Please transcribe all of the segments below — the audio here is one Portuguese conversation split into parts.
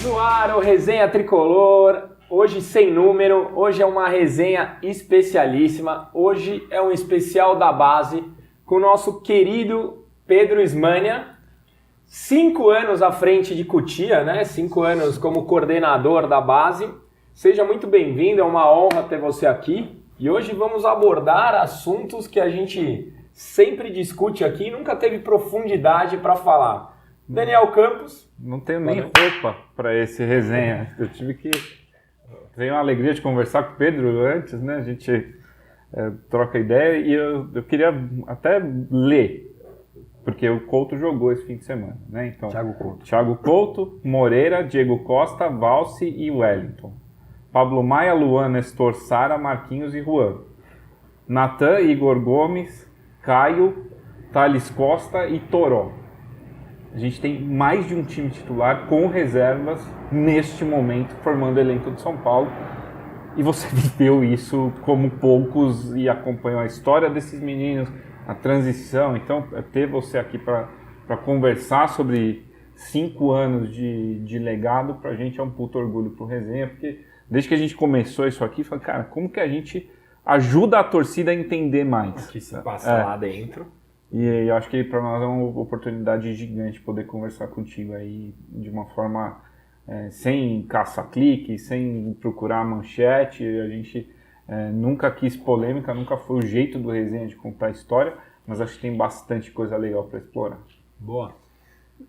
No ar, o Resenha Tricolor, hoje sem número, hoje é uma resenha especialíssima, hoje é um especial da base com o nosso querido Pedro Ismânia, 5 anos à frente de Cotia, né? 5 anos como coordenador da base. Seja muito bem-vindo, é uma honra ter você aqui. E hoje vamos abordar assuntos que a gente sempre discute aqui e nunca teve profundidade para falar. Daniel Campos. Não tenho nem roupa para esse resenha. Eu tive que... Tenho a alegria de conversar com o Pedro antes, né? A gente troca ideia e eu queria até ler, porque o Couto jogou esse fim de semana, né? Então, Thiago Couto, Moreira, Diego Costa, Valse e Wellington. Pablo Maia, Luan, Nestor, Sara, Marquinhos e Juan. Natan, Igor Gomes, Caio, Thales Costa e Toró. A gente tem mais de um time titular com reservas neste momento formando o elenco de São Paulo. E você viveu isso como poucos e acompanhou a história desses meninos, a transição. Então, ter você aqui para conversar sobre 5 anos de legado, para a gente é um puto orgulho pro resenha, porque desde que a gente começou isso aqui, falei, cara, como que a gente ajuda a torcida a entender mais? O que se passa lá dentro. E eu acho que para nós é uma oportunidade gigante poder conversar contigo aí de uma forma sem caça-clique, sem procurar manchete. A gente nunca quis polêmica, nunca foi o jeito do resenha de contar a história, mas acho que tem bastante coisa legal para explorar. Boa.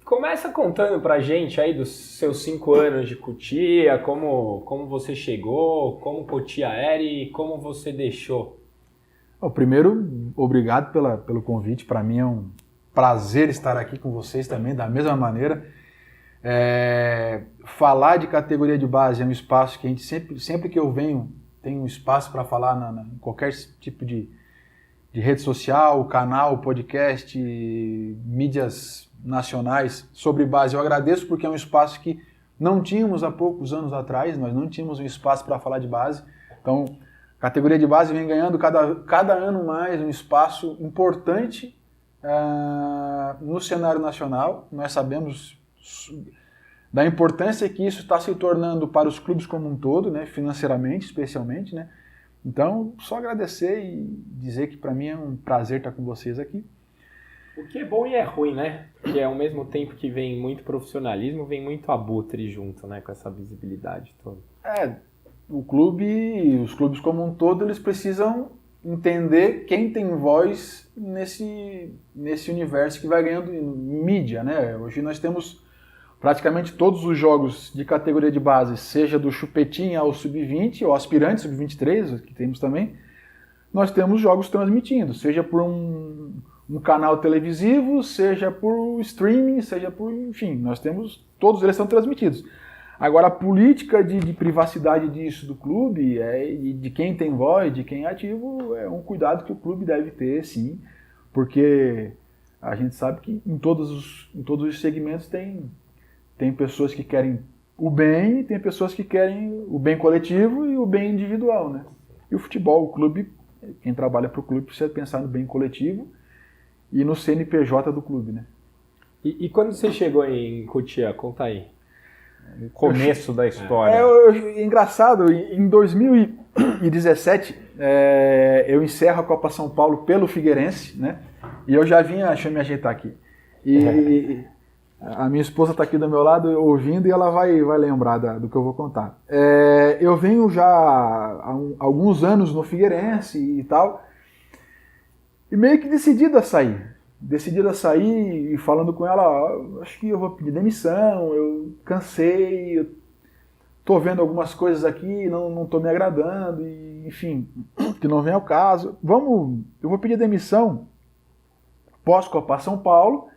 Começa contando pra gente aí dos seus 5 anos de Cotia, como você chegou, como Cotia era e como você deixou. Primeiro, obrigado pelo convite. Para mim é um prazer estar aqui com vocês também, da mesma maneira. Falar de categoria de base é um espaço que a gente sempre que eu venho, tem um espaço para falar em qualquer tipo de rede social, canal, podcast, mídias nacionais sobre base. Eu agradeço porque é um espaço que não tínhamos há poucos anos atrás, nós não tínhamos um espaço para falar de base. Então, a categoria de base vem ganhando cada ano mais um espaço importante no cenário nacional. Nós sabemos da importância que isso está se tornando para os clubes como um todo, né, financeiramente, especialmente, né? Então, só agradecer e dizer que para mim é um prazer estar com vocês aqui. O que é bom e é ruim, né? Porque ao mesmo tempo que vem muito profissionalismo, vem muito abutre junto, né? Com essa visibilidade toda. Os clubes como um todo, eles precisam entender quem tem voz nesse universo que vai ganhando mídia, né? Hoje nós temos praticamente todos os jogos de categoria de base, seja do chupetinha ao sub-20, ou aspirante sub-23, que temos também, nós temos jogos transmitindo, seja por um canal televisivo, seja por streaming, enfim, nós temos, todos eles são transmitidos. Agora, a política de privacidade disso do clube, de quem tem voz, de quem é ativo, é um cuidado que o clube deve ter, sim, porque a gente sabe que em todos os segmentos tem pessoas que querem o bem e tem pessoas que querem o bem coletivo e o bem individual, né? E o futebol, o clube, quem trabalha para o clube precisa pensar no bem coletivo e no CNPJ do clube, né? E quando você chegou em Cotia, conta aí. O começo da história. Engraçado, em 2017, eu encerro a Copa São Paulo pelo Figueirense, né? E eu já vinha, deixa eu me ajeitar aqui. E a minha esposa está aqui do meu lado ouvindo e ela vai lembrar do que eu vou contar. Eu venho já há alguns anos no Figueirense e tal, e meio que decidido a sair e falando com ela, acho que eu vou pedir demissão, eu cansei, eu tô vendo algumas coisas aqui, não tô me agradando, e, enfim, que não vem ao caso. Eu vou pedir demissão pós-Copa São Paulo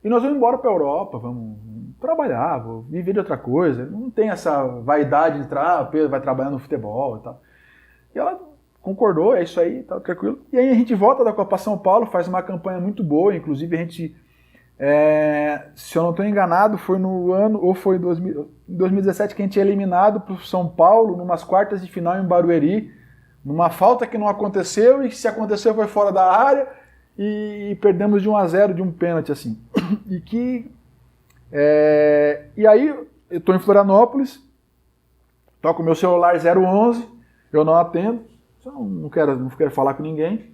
e nós vamos embora para a Europa, vamos trabalhar, vou viver de outra coisa. Não tem essa vaidade de entrar, Pedro vai trabalhar no futebol e tal. E ela concordou, é isso aí, tá tranquilo. E aí a gente volta da Copa São Paulo, faz uma campanha muito boa, inclusive a gente, se eu não estou enganado, foi no ano, ou foi em 2017 que a gente é eliminado para o São Paulo, numas quartas de final em Barueri, numa falta que não aconteceu, e se aconteceu foi fora da área, e perdemos de 1-0 de um pênalti, assim. E aí eu estou em Florianópolis, toco meu celular 011, eu não atendo, não quero falar com ninguém.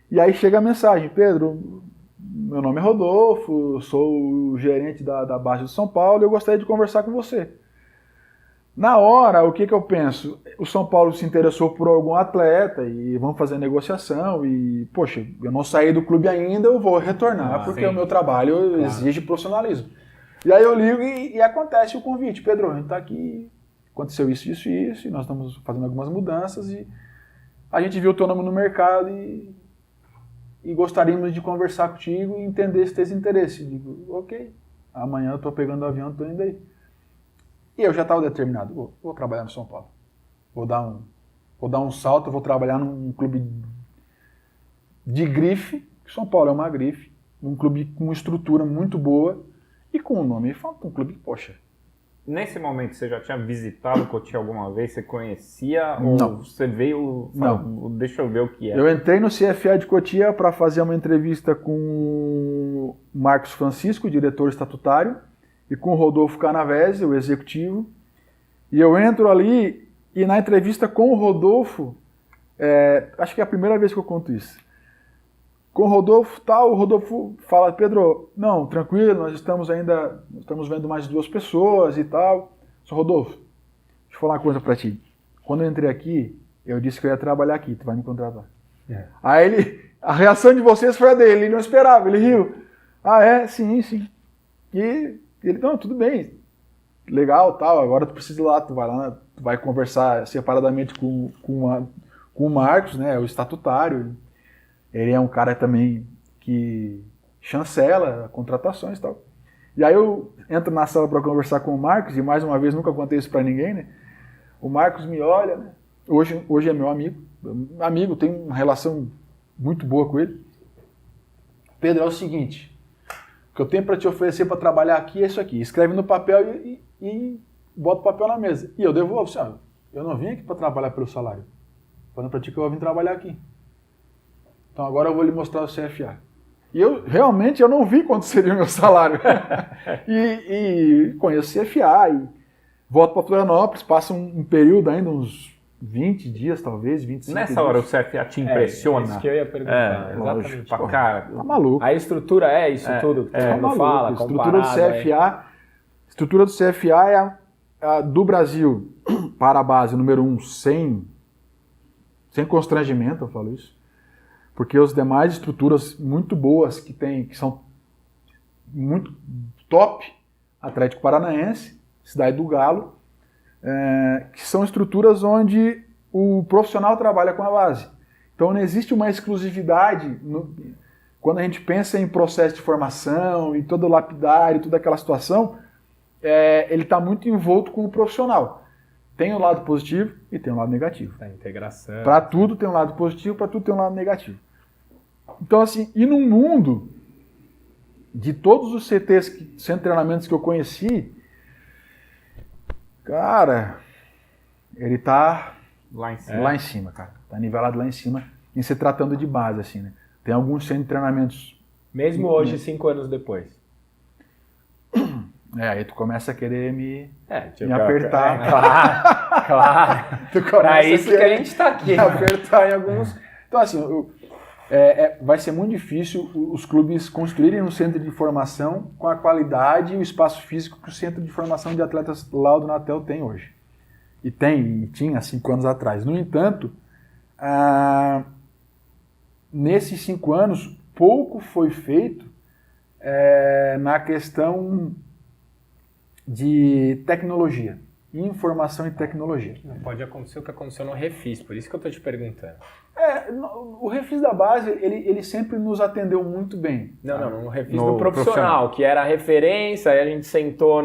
E aí chega a mensagem: Pedro, meu nome é Rodolfo, sou o gerente da base de São Paulo e eu gostaria de conversar com você. Na hora, o que eu penso? O São Paulo se interessou por algum atleta e vamos fazer negociação e, poxa, eu não saí do clube ainda, eu vou retornar porque o meu trabalho exige profissionalismo. E aí eu ligo e acontece o convite: Pedro, a gente está aqui, aconteceu isso, e nós estamos fazendo algumas mudanças e a gente viu o teu nome no mercado e gostaríamos de conversar contigo e entender se tens interesse. Digo, ok, amanhã eu estou pegando o avião, estou indo aí. E eu já estava determinado: vou trabalhar no São Paulo. Vou dar um salto, vou trabalhar num clube de grife. São Paulo é uma grife, um clube com uma estrutura muito boa e com um nome. Um clube, poxa. Nesse momento, você já tinha visitado o Cotia alguma vez? Você conhecia? Não. Ou você veio... Não. Deixa eu ver o que é. Eu entrei no CFA de Cotia para fazer uma entrevista com o Marcos Francisco, diretor estatutário, e com o Rodolfo Canavese, o executivo. E eu entro ali e na entrevista com o Rodolfo, acho que é a primeira vez que eu conto isso. Com o Rodolfo, o Rodolfo fala: Pedro, não, tranquilo, nós estamos vendo mais 2 pessoas e tal. Só, Rodolfo, deixa eu falar uma coisa pra ti. Quando eu entrei aqui, eu disse que eu ia trabalhar aqui, tu vai me contratar. Aí a reação de vocês foi a dele, ele não esperava, ele riu. Ah, é? Sim. E ele, não, tudo bem, legal, tal, agora tu precisa ir lá, tu vai conversar separadamente com o Marcos, né, o estatutário. Ele é um cara também que chancela contratações e tal. E aí eu entro na sala para conversar com o Marcos, e mais uma vez nunca contei isso para ninguém, né? O Marcos me olha, né? Hoje é meu amigo, tenho uma relação muito boa com ele. Pedro, é o seguinte: o que eu tenho para te oferecer para trabalhar aqui é isso aqui. Escreve no papel e bota o papel na mesa. E eu devolvo, senhor. Eu não vim aqui para trabalhar pelo salário. Falando para ti que eu vim trabalhar aqui. Então agora eu vou lhe mostrar o CFA. E eu realmente não vi quanto seria o meu salário. e conheço o CFA e volto para Florianópolis, passa um período ainda, uns 20 dias talvez, 25 Nessa dias. hora o CFA te impressiona? É isso que eu ia perguntar. Exatamente. Pra cara. Tá maluco. A estrutura é isso tudo que todo mundo fala, a estrutura do CFA é a do Brasil para a base número 1, sem constrangimento, eu falo isso. Porque as demais estruturas muito boas que são muito top, Atlético Paranaense, Cidade do Galo, que são estruturas onde o profissional trabalha com a base. Então não existe uma exclusividade quando a gente pensa em processo de formação e todo o lapidário, toda aquela situação, ele está muito envolto com o profissional. Tem um lado positivo e tem um lado negativo. A integração. Para tudo tem um lado positivo, para tudo tem um lado negativo. Então, assim, e no mundo, de todos os CTs, centros de treinamentos que eu conheci, cara, ele tá lá em cima, cara. Tá nivelado lá em cima, em se tratando de base, assim, né? Tem alguns centros de treinamentos. Mesmo hoje, 5 anos depois. Aí tu começa a querer me tipo, apertar. Claro. Pra isso que a gente tá aqui. Me apertar em alguns. Então, assim, vai ser muito difícil os clubes construírem um centro de formação com a qualidade e o espaço físico que o centro de formação de atletas lá do Natel tem hoje. E tinha 5 anos atrás. No entanto, nesses 5 anos, pouco foi feito na questão de tecnologia, informação e tecnologia. Não pode acontecer o que aconteceu no Refis, por isso que eu estou te perguntando. O Refis da base, ele sempre nos atendeu muito bem. Não, no Refis do profissional, que era a referência, aí a gente sentou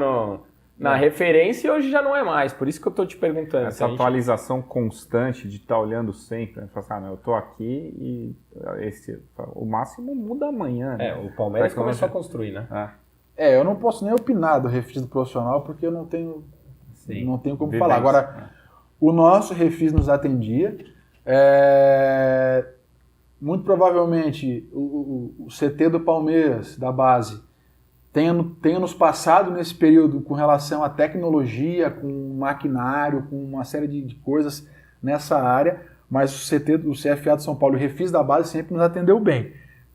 na referência e hoje já não é mais, por isso que eu estou te perguntando. Essa atualização constante de estar olhando sempre, né? Falar, eu estou aqui e o máximo muda amanhã. Né? O Palmeiras começou a construir, né? Eu não posso nem opinar do Refis do profissional porque eu não tenho como falar. Agora, o nosso Refis nos atendia. Muito provavelmente o CT do Palmeiras, da base, tenha nos passado nesse período com relação à tecnologia, com maquinário, com uma série de coisas nessa área, mas o CFA de São Paulo e o Refis da base sempre nos atendeu bem.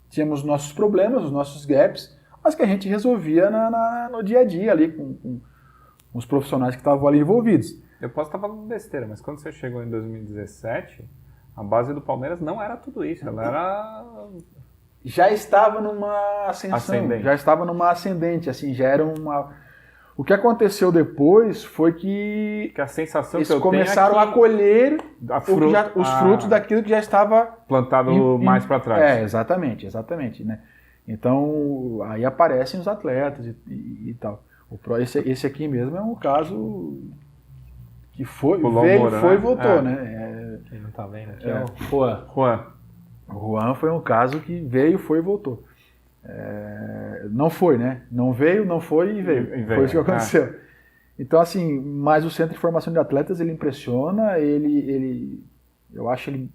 Tínhamos nossos problemas, os nossos gaps, mas que a gente resolvia no dia a dia ali com os profissionais que estavam ali envolvidos. Eu posso estar falando besteira, mas quando você chegou em 2017, a base do Palmeiras não era tudo isso, ela era... Já estava numa ascensão, já estava numa ascendente, assim, já era uma... O que aconteceu depois foi que a sensação eles que eu começaram tenho é a colher os frutos daquilo que já estava... plantado mais para trás. Exatamente, né? Então, aí aparecem os atletas e tal. Esse aqui mesmo é um caso que foi e voltou, né? Quem não tá vendo aqui é o Juan. O Juan foi um caso que veio, foi e voltou. Não foi, né? Não veio, não foi e veio. Foi isso que aconteceu. Então, assim, mas o Centro de Formação de Atletas, ele impressiona, eu acho ele...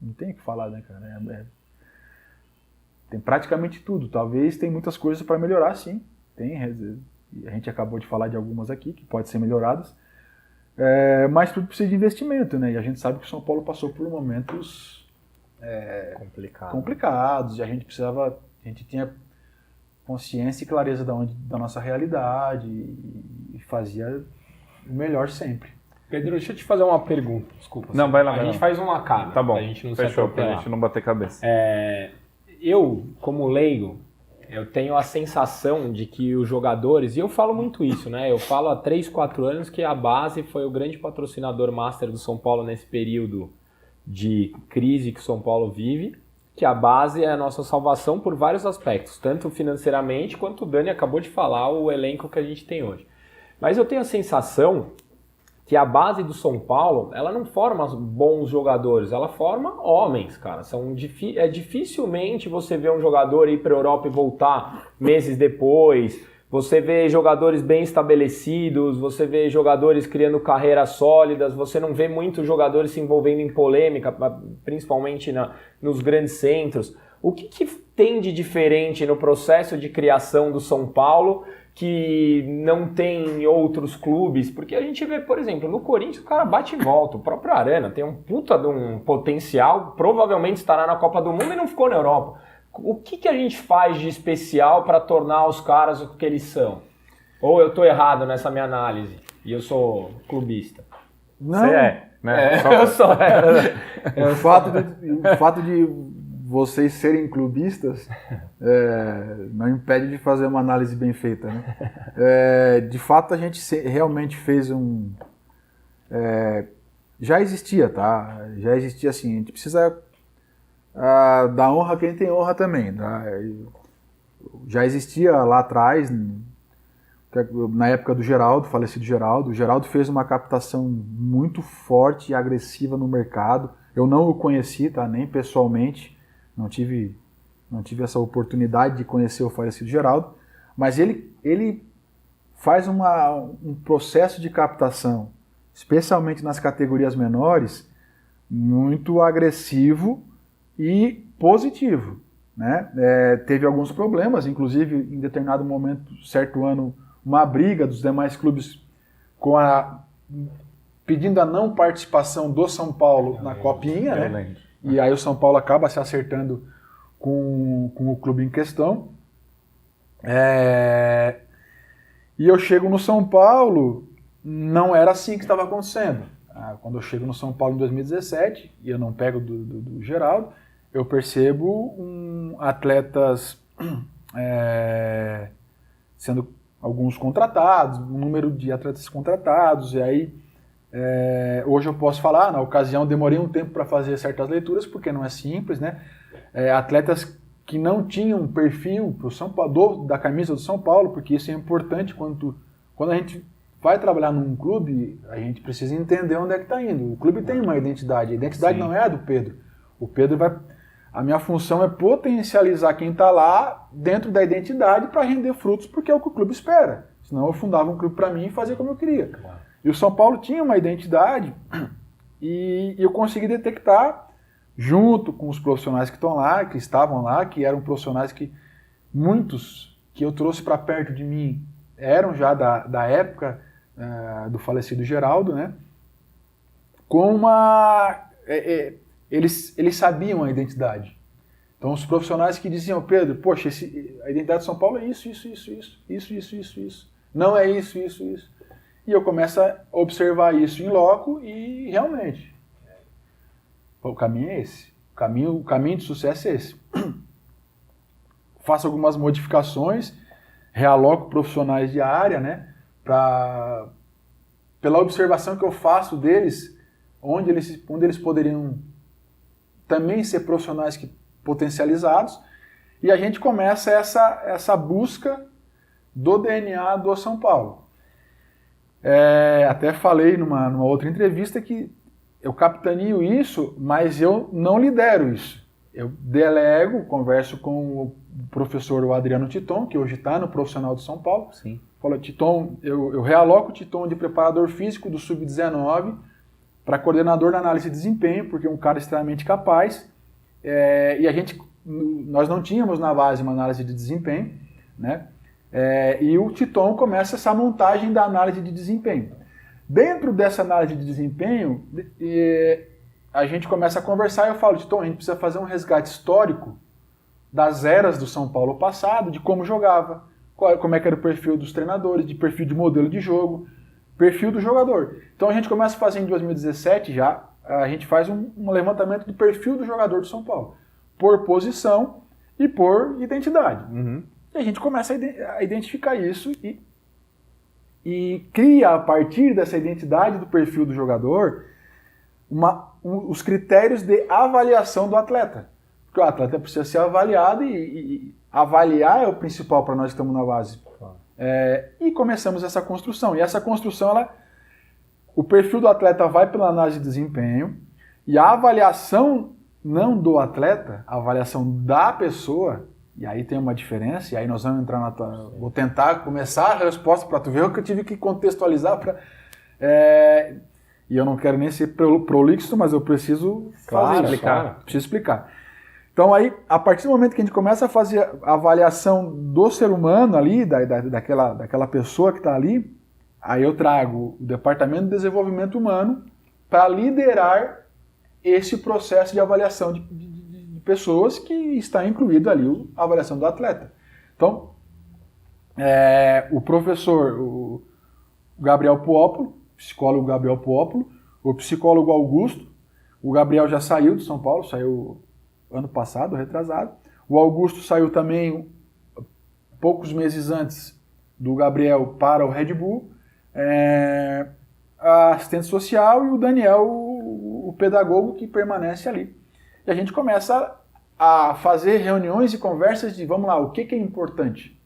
não tem o que falar, né, cara? Tem praticamente tudo. Talvez tem muitas coisas para melhorar, sim. Tem. A gente acabou de falar de algumas aqui que podem ser melhoradas. Mas tudo precisa de investimento, né? E a gente sabe que o São Paulo passou por momentos complicados, e a gente tinha consciência e clareza da nossa realidade e fazia o melhor sempre. Pedro, deixa eu te fazer uma pergunta, desculpa. Não, vai lá. A gente faz uma cara. Tá bom, pra gente não fechou, pra gente não bater cabeça. Eu, como leigo, eu tenho a sensação de que os jogadores, e eu falo muito isso, né? Eu falo há 3, 4 anos que a base foi o grande patrocinador master do São Paulo nesse período de crise que o São Paulo vive, que a base é a nossa salvação por vários aspectos, tanto financeiramente quanto o Dani acabou de falar, o elenco que a gente tem hoje. Mas eu tenho a sensação que a base do São Paulo, ela não forma bons jogadores, ela forma homens, cara. Dificilmente você vê um jogador ir para a Europa e voltar meses depois. Você vê jogadores bem estabelecidos, você vê jogadores criando carreiras sólidas, você não vê muitos jogadores se envolvendo em polêmica, principalmente nos grandes centros. O que tem de diferente no processo de criação do São Paulo que não tem em outros clubes? Porque a gente vê, por exemplo, no Corinthians o cara bate e volta. O próprio Arana tem um puta de um potencial, provavelmente estará na Copa do Mundo e não ficou na Europa. O que a gente faz de especial para tornar os caras o que eles são? Ou eu estou errado nessa minha análise e eu sou clubista? Não. Você né? Eu sou. O fato de vocês serem clubistas não impede de fazer uma análise bem feita, né? De fato, a gente realmente fez já existia, tá? Já existia assim, a gente precisa dar honra a quem tem honra também, tá? Já existia lá atrás, na época do Geraldo, falecido Geraldo. O Geraldo fez uma captação muito forte e agressiva no mercado. Eu não o conheci, tá? Nem pessoalmente. Não tive essa oportunidade de conhecer o falecido Geraldo, mas ele faz um processo de captação, especialmente nas categorias menores, muito agressivo e positivo, né? Teve alguns problemas, inclusive em determinado momento, certo ano, uma briga dos demais clubes pedindo a não participação do São Paulo na Copinha, né? Lembro. E aí o São Paulo acaba se acertando com o clube em questão. E eu chego no São Paulo, não era assim que estava acontecendo. Quando eu chego no São Paulo em 2017, e eu não pego do Geraldo, eu percebo atletas sendo alguns contratados, um número de atletas contratados, e aí hoje eu posso falar, na ocasião demorei um tempo para fazer certas leituras, porque não é simples, né? Atletas que não tinham perfil pro São Paulo, da camisa do São Paulo, porque isso é importante quando a gente vai trabalhar num clube, a gente precisa entender onde é que está indo. O clube tem uma identidade, a identidade Sim. não é a do Pedro. O Pedro a minha função é potencializar quem está lá dentro da identidade para render frutos, porque é o que o clube espera. Senão eu fundava um clube para mim e fazia como eu queria. Claro. E o São Paulo tinha uma identidade e eu consegui detectar, junto com os profissionais que estão lá, que estavam lá, que eram profissionais que muitos que eu trouxe para perto de mim eram já da época do falecido Geraldo, né? Com eles sabiam a identidade. Então, os profissionais que diziam, Pedro, poxa, a identidade de São Paulo é isso. Não é isso. E eu começo a observar isso em loco e realmente, o caminho é esse. O caminho de sucesso é esse. Faço algumas modificações, realoco profissionais de área, né? Pela observação que eu faço deles, onde eles poderiam também ser profissionais potencializados, e a gente começa essa busca do DNA do São Paulo. Até falei numa outra entrevista que eu capitaneio isso, mas eu não lidero isso. Eu delego, converso com o professor Adriano Titon, que hoje está no Profissional de São Paulo. Sim. Falo, Titon, eu realoco o Titon de preparador físico do Sub-19 para coordenador da análise de desempenho, porque é um cara extremamente capaz. E nós não tínhamos na base uma análise de desempenho, né? E o Titon começa essa montagem da análise de desempenho. Dentro dessa análise de desempenho, a gente começa a conversar e eu falo, Titon, a gente precisa fazer um resgate histórico das eras do São Paulo passado, de como jogava, como é que era o perfil dos treinadores, de perfil de modelo de jogo, perfil do jogador. Então a gente começa a fazer em 2017 já, a gente faz um levantamento do perfil do jogador do São Paulo, por posição e por identidade. Uhum. E a gente começa a identificar isso e cria, a partir dessa identidade do perfil do jogador, os critérios de avaliação do atleta. Porque o atleta precisa ser avaliado e avaliar é o principal para nós que estamos na base. E começamos essa construção. E essa construção, o perfil do atleta vai pela análise de desempenho e a avaliação não do atleta, a avaliação da pessoa, e aí tem uma diferença, e aí nós vamos entrar vou tentar começar a resposta para tu ver o que eu tive que contextualizar para... E eu não quero nem ser prolixo, mas eu preciso preciso explicar. Então aí, a partir do momento que a gente começa a fazer a avaliação do ser humano ali, daquela pessoa que está ali, aí eu trago o Departamento de Desenvolvimento Humano para liderar esse processo de avaliação de pessoas que está incluído ali a avaliação do atleta. Então, o professor o Gabriel Puópolo, psicólogo Gabriel Puópolo, o psicólogo Augusto, o Gabriel já saiu de São Paulo, saiu ano passado, retrasado. O Augusto saiu também poucos meses do Gabriel para o Red Bull. A assistente social e o Daniel, o pedagogo que permanece ali. E a gente começa a fazer reuniões e conversas de, vamos lá, o que é importante?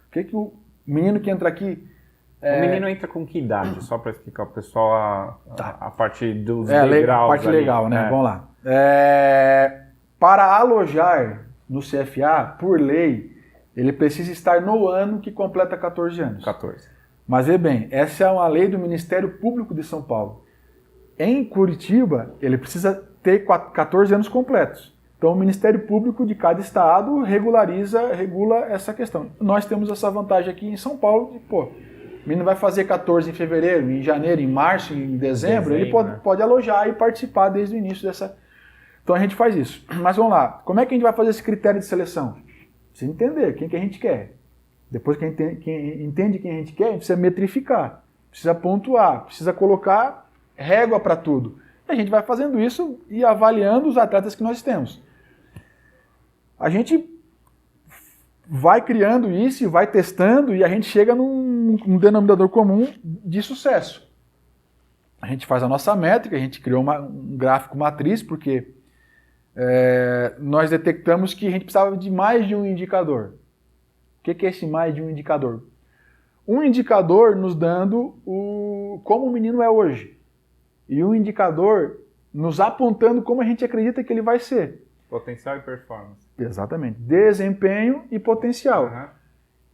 O que o menino que entra aqui... O menino entra com que idade? Só para explicar para o pessoal a parte dos degraus. A parte ali. Legal, né? Vamos lá. Para alojar no CFA, por lei, ele precisa estar no ano que completa 14 anos. 14. Mas vê bem, essa é uma lei do Ministério Público de São Paulo. Em Curitiba, ele precisa ter 14 anos completos. Então, o Ministério Público de cada estado regula essa questão. Nós temos essa vantagem aqui em São Paulo, de, o menino vai fazer 14 em fevereiro, em janeiro, em março, em dezembro, ele pode alojar e participar desde o início dessa... Então, a gente faz isso. Mas vamos lá, como é que a gente vai fazer esse critério de seleção? Precisa entender quem que a gente quer. Depois que entende quem a gente quer, a gente precisa metrificar, precisa pontuar, precisa colocar régua para tudo. E a gente vai fazendo isso e avaliando os atletas que nós temos. A gente vai criando isso e vai testando e a gente chega num denominador comum de sucesso. A gente faz a nossa métrica, a gente criou um gráfico matriz, porque nós detectamos que a gente precisava de mais de um indicador. O que é esse mais de um indicador? Um indicador nos dando como o menino é hoje. E um indicador nos apontando como a gente acredita que ele vai ser. Potencial e performance. Exatamente. Desempenho e potencial. Uhum.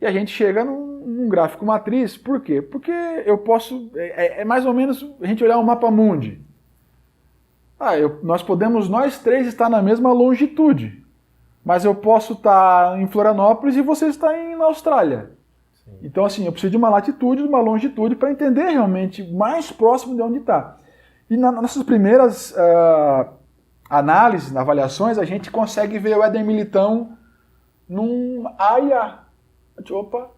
E a gente chega num gráfico matriz. Por quê? Porque eu posso... É mais ou menos a gente olhar um mapa mundi. Nós podemos, nós três, estar na mesma longitude. mas eu posso estar em Florianópolis e você está na Austrália. Sim. Então, assim, eu preciso de uma latitude, de uma longitude para entender realmente mais próximo de onde está. E nas nossas primeiras análises, avaliações, a gente consegue ver o Éder Militão num AIA. Opa,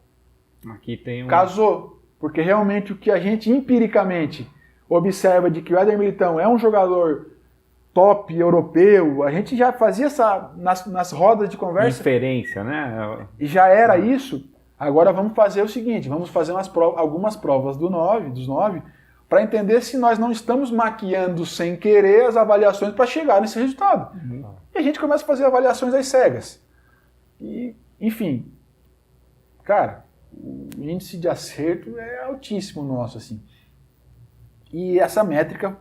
aqui tem casou. Porque realmente o que a gente empiricamente observa de que o Éder Militão é um jogador top europeu, a gente já fazia nas rodas de conversa. Inferência, né? E já era isso. Agora vamos fazer o seguinte, vamos fazer algumas provas dos 9, para entender se nós não estamos maquiando sem querer as avaliações para chegar nesse resultado. E a gente começa a fazer avaliações às cegas. E, enfim, cara, o índice de acerto é altíssimo nosso, assim. E essa métrica,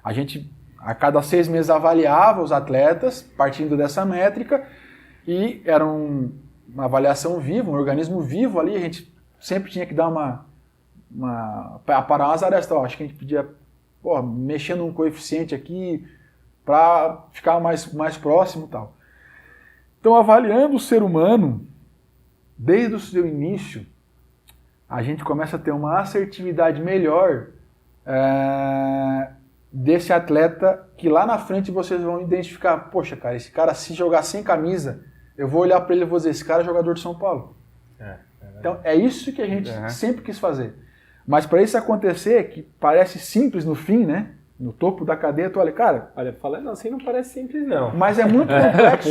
a gente a cada 6 meses avaliava os atletas partindo dessa métrica e era uma avaliação viva, um organismo vivo ali, a gente sempre tinha que dar parar umas arestas, acho que a gente podia mexer num coeficiente aqui para ficar mais próximo e tal. Então, avaliando o ser humano, desde o seu início, a gente começa a ter uma assertividade melhor desse atleta que lá na frente vocês vão identificar, poxa, cara, esse cara se jogar sem camisa, eu vou olhar para ele e vou dizer, esse cara é jogador de São Paulo. Então, é isso que a gente sempre quis fazer. Mas para isso acontecer, que parece simples no fim, né? No topo da cadeia, tu olha, cara... Olha, falando assim não parece simples, não. Mas é muito complexo.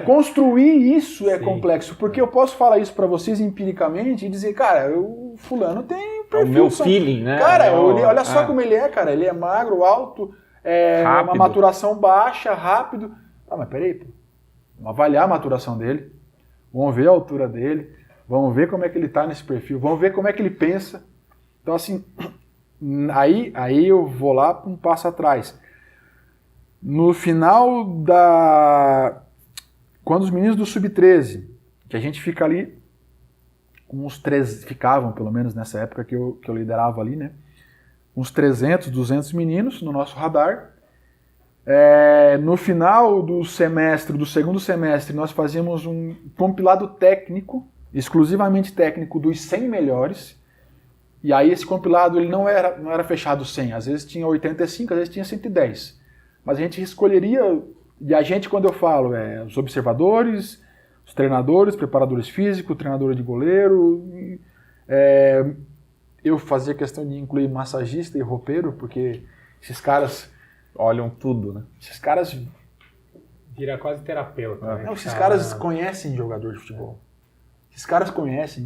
Construir isso é complexo, porque eu posso falar isso para vocês empiricamente e dizer, cara, o fulano tem perfil. É o meu feeling, né? Cara, olha só como ele é, cara. Ele é magro, alto, uma maturação baixa, rápido. Ah, mas peraí, pô. Vamos avaliar a maturação dele, vamos ver a altura dele, vamos ver como é que ele tá nesse perfil, vamos ver como é que ele pensa. Então, assim... Aí eu vou lá um passo atrás. No final quando os meninos do Sub-13, que a gente fica ali, ficavam pelo menos nessa época que eu liderava ali, né? Uns 300, 200 meninos no nosso radar. No final do segundo semestre, nós fazíamos um compilado técnico, exclusivamente técnico, dos 100 melhores. E aí esse compilado ele não era fechado 100, às vezes tinha 85, às vezes tinha 110. Mas a gente escolheria, e a gente, quando eu falo, os observadores, os treinadores, preparadores físicos, treinador de goleiro. Eu fazia questão de incluir massagista e roupeiro, porque esses caras... olham tudo, né? Esses caras... vira quase terapeuta. Né? Não, esses caras conhecem jogador de futebol. Esses caras conhecem...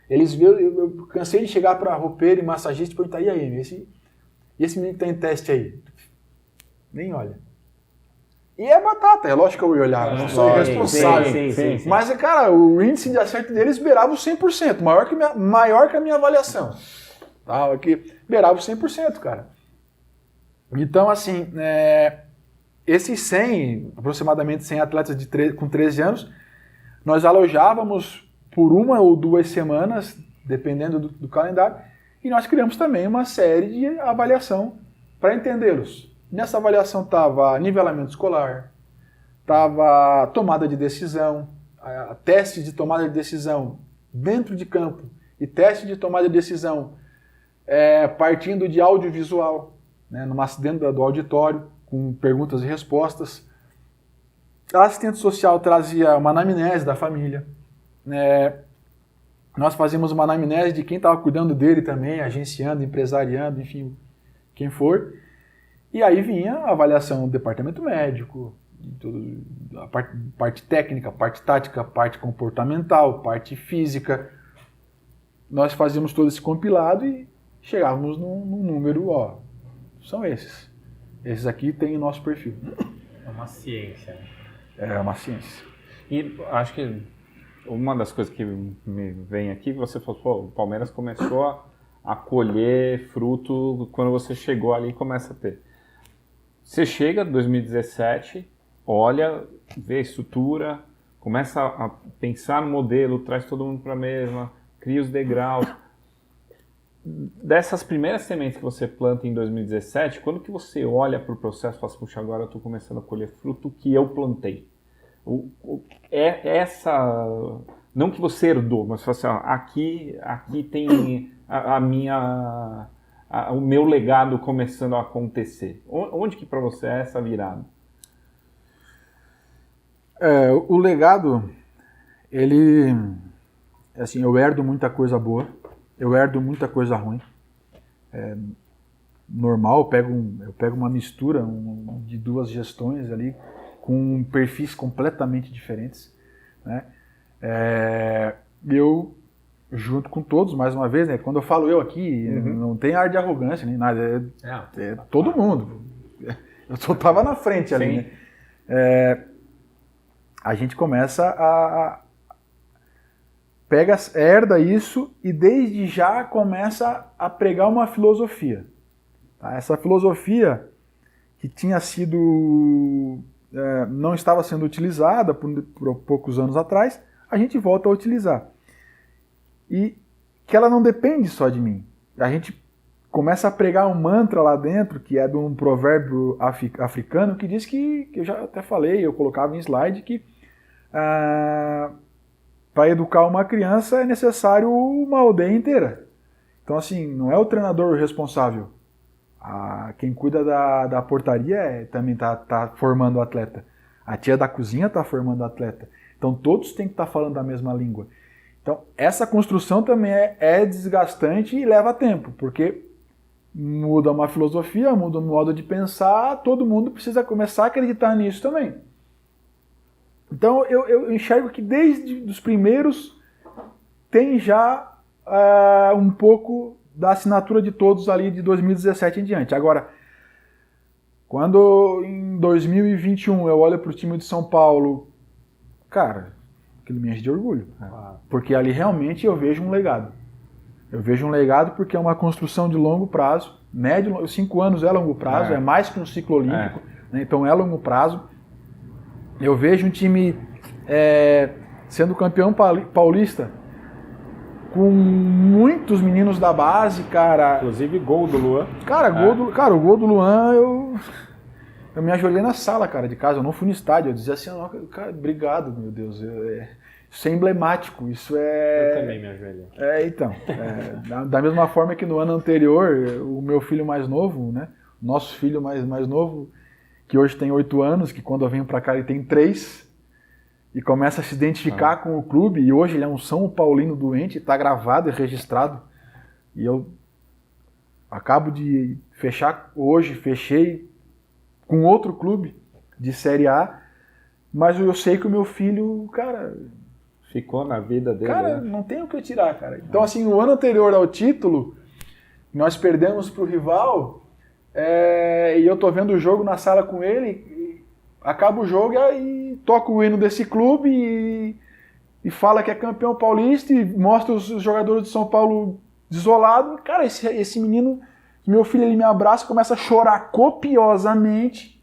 Eles viram, eu cansei de chegar para roupeiro e massagista e perguntar, e aí, esse menino que tá em teste aí? Nem olha. E é batata, é lógico que eu ia olhar, eu não sou irresponsável. Sim. Mas, cara, o índice de acerto deles beirava os 100%, maior que a minha avaliação. Tá? Aqui, beirava os 100%, cara. Então, assim, esses 100, aproximadamente 100 atletas com 13 anos, nós alojávamos por 1 ou 2 semanas, dependendo do calendário, e nós criamos também uma série de avaliação para entendê-los. Nessa avaliação estava nivelamento escolar, estava tomada de decisão, teste de tomada de decisão dentro de campo e teste de tomada de decisão partindo de audiovisual, né, dentro do auditório, com perguntas e respostas. A assistente social trazia uma anamnese da família. Nós fazíamos uma anamnese de quem estava cuidando dele também, agenciando, empresariando, enfim, quem for. E aí vinha a avaliação do departamento médico, a parte técnica, parte tática, parte comportamental, parte física. Nós fazíamos todo esse compilado e chegávamos num número, são esses. Esses aqui têm o nosso perfil. É uma ciência. Né? É uma ciência. E acho que uma das coisas que me vem aqui, você falou, o Palmeiras começou a colher fruto quando você chegou ali e começa a ter. Você chega em 2017, olha, vê a estrutura, começa a pensar no modelo, traz todo mundo para a mesma, cria os degraus. Dessas primeiras sementes que você planta em 2017, quando que você olha para o processo e fala assim, puxa, agora eu estou começando a colher fruto que eu plantei? essa... Não que você herdou, mas você fala assim, ó, aqui tem o meu legado começando a acontecer. Onde que para você é essa virada? O legado, ele... Assim, eu herdo muita coisa boa, eu herdo muita coisa ruim. Normal, eu pego uma mistura de duas gestões ali, com perfis completamente diferentes, né? Eu, junto com todos, mais uma vez, né? Quando eu falo eu aqui, não tem ar de arrogância nem nada, é todo mundo. Eu só estava na frente ali, né? A gente começa herda isso e desde já começa a pregar uma filosofia. Tá? Essa filosofia que tinha sido... não estava sendo utilizada por poucos anos atrás, a gente volta a utilizar. E que ela não depende só de mim. A gente começa a pregar um mantra lá dentro, que é de um provérbio africano, que diz que eu já até falei, eu colocava em slide, que para educar uma criança é necessário uma aldeia inteira. Então, assim, não é o treinador o responsável. Quem cuida da portaria também está formando o atleta. A tia da cozinha está formando o atleta. Então, todos têm que estar falando a mesma língua. Então, essa construção também é desgastante e leva tempo, porque muda uma filosofia, muda um modo de pensar, todo mundo precisa começar a acreditar nisso também. Então, eu enxergo que desde os primeiros tem já um pouco da assinatura de todos ali de 2017 em diante. Agora, quando em 2021 eu olho para o time de São Paulo, cara, aquilo me enche de orgulho. Porque ali realmente eu vejo um legado. Eu vejo um legado porque é uma construção de longo prazo, médio, 5 anos é longo prazo, é mais que um ciclo olímpico, né? Então é longo prazo. Eu vejo um time sendo campeão paulista com muitos meninos da base, cara. Inclusive gol do Luan. Cara, o gol do Luan, eu me ajoelhei na sala, cara, de casa. Eu não fui no estádio. Eu dizia assim, cara, obrigado, meu Deus. Isso é emblemático. Isso é... Eu também me ajoelhei. Então. Da mesma forma que no ano anterior, o meu filho mais novo, né? Nosso filho mais novo, que hoje tem 8 anos, que quando eu venho pra cá ele tem 3, e começa a se identificar com o clube, e hoje ele é um São Paulino doente, está gravado e registrado. E eu acabo de fechei com outro clube de Série A, mas eu sei que o meu filho, cara... Ficou na vida dele. Cara, não tem o que tirar, cara. Então, assim, no ano anterior ao título, nós perdemos pro rival... e eu tô vendo o jogo na sala com ele, acaba o jogo e toca o hino desse clube e fala que é campeão paulista e mostra os jogadores de São Paulo desolados. Cara, esse menino, meu filho, ele me abraça, começa a chorar copiosamente,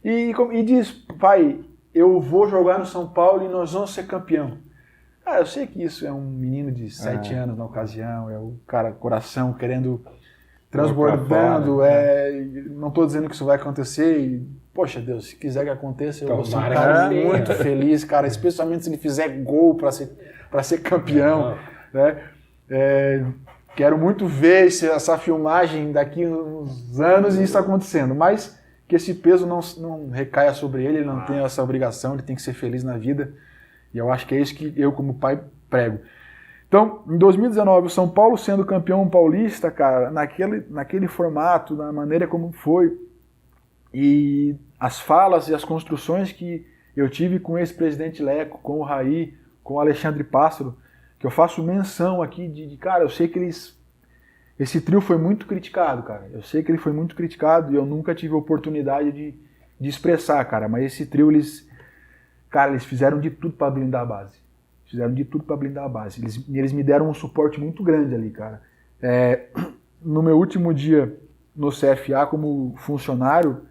e diz, pai, eu vou jogar no São Paulo e nós vamos ser campeão. Cara, eu sei que isso é um menino de 7 anos na ocasião, é o cara, coração querendo... transbordando, não estou dizendo que isso vai acontecer e, poxa Deus, se quiser que aconteça, eu vou ser um cara muito feliz, cara, especialmente se ele fizer gol para ser campeão, né? Quero muito ver essa filmagem daqui uns anos e isso acontecendo, mas que esse peso não recaia sobre ele não tem essa obrigação, ele tem que ser feliz na vida, e eu acho que é isso que eu como pai prego. Então, em 2019, o São Paulo sendo campeão paulista, cara, naquele formato, na maneira como foi, e as falas e as construções que eu tive com o ex-presidente Leco, com o Raí, com o Alexandre Pássaro, que eu faço menção aqui cara, eu sei que esse trio foi muito criticado, cara. Eu sei que ele foi muito criticado e eu nunca tive a oportunidade de expressar, cara, mas esse trio, eles fizeram de tudo para blindar a base. Fizeram de tudo para blindar a base. Eles me deram um suporte muito grande ali, cara. No meu último dia no CFA como funcionário,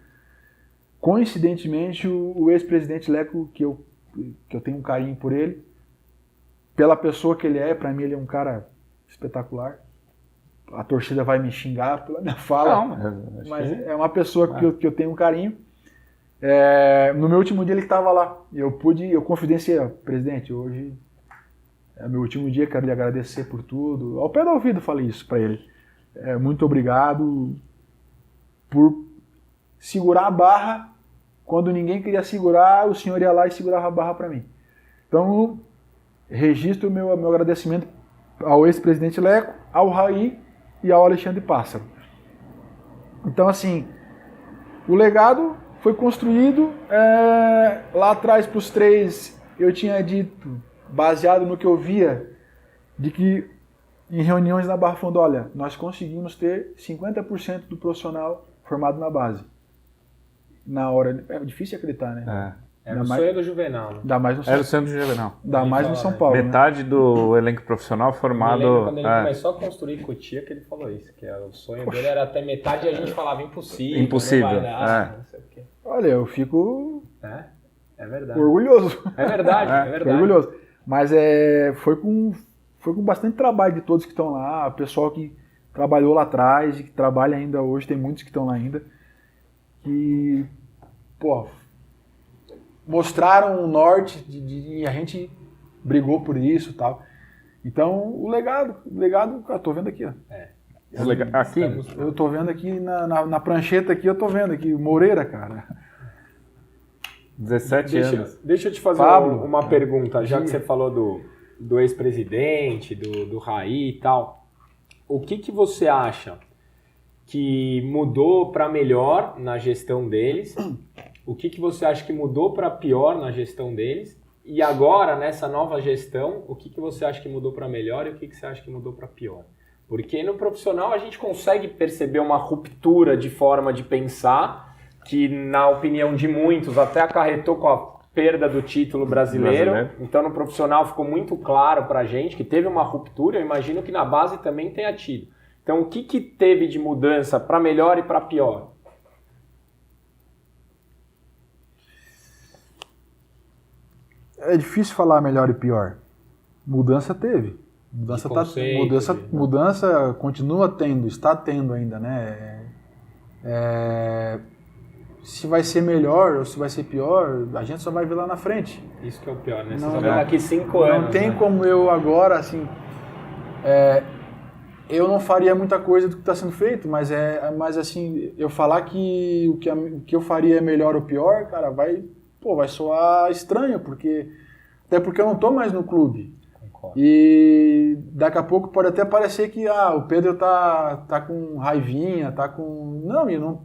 coincidentemente, o ex-presidente Leco, que eu tenho um carinho por ele, pela pessoa que ele é, para mim ele é um cara espetacular. A torcida vai me xingar pela minha fala, mas é uma pessoa que eu tenho um carinho. No meu último dia ele estava lá. Eu confidenciei, presidente, hoje é meu último dia, quero lhe agradecer por tudo. Ao pé do ouvido falei isso para ele. Muito obrigado por segurar a barra. Quando ninguém queria segurar, o senhor ia lá e segurava a barra para mim. Então, registro o meu agradecimento ao ex-presidente Leco, ao Raí e ao Alexandre Pássaro. Então, assim, o legado foi construído. Lá atrás, para os três, eu tinha dito, baseado no que eu via, de que em reuniões na Barra Funda, olha, nós conseguimos ter 50% do profissional formado na base. Na hora, é difícil acreditar, né? Era o sonho do Juvenal. Né? Dá mais no Era o sonho do Juvenal. Dá mais no São Paulo. Metade do elenco profissional formado. Eu lembro quando ele começou a construir Cotia, que ele falou isso, que o sonho dele era até metade e a gente falava impossível. Impossível. Não vai dar, não sei o quê. Olha, eu fico é verdade. orgulhoso. É verdade, é verdade. Orgulhoso. Mas foi com bastante trabalho de todos que estão lá, o pessoal que trabalhou lá atrás e que trabalha ainda hoje, tem muitos que estão lá ainda, que, mostraram o norte e a gente brigou por isso e tal. Então, o legado, cara, tô vendo aqui, ó. Aqui? Eu tô vendo aqui na prancheta aqui, eu tô vendo aqui, Moreira, cara. 17 anos. Deixa eu te fazer uma pergunta, já que você falou do ex-presidente, do Raí e tal. O que você acha que mudou para melhor na gestão deles? O que você acha que mudou para pior na gestão deles? E agora, nessa nova gestão, o que você acha que mudou para melhor e o que você acha que mudou para pior? Porque no profissional a gente consegue perceber uma ruptura de forma de pensar que, na opinião de muitos, até acarretou com a perda do título brasileiro. Então, no profissional ficou muito claro para a gente que teve uma ruptura. Eu imagino que na base também tenha tido. Então, o que teve de mudança para melhor e para pior? É difícil falar melhor e pior. Mudança teve. Mudança continua tendo, está tendo ainda, né? Se vai ser melhor ou se vai ser pior, a gente só vai ver lá na frente. Isso que é o pior, né? Você só vê daqui 5 anos. Não tem como eu agora, assim... eu não faria muita coisa do que está sendo feito, mas assim, eu falar que o que eu faria é melhor ou pior, cara, vai soar estranho, até porque eu não estou mais no clube. Concordo. E daqui a pouco pode até parecer que o Pedro tá com raivinha, tá com... Não, eu não...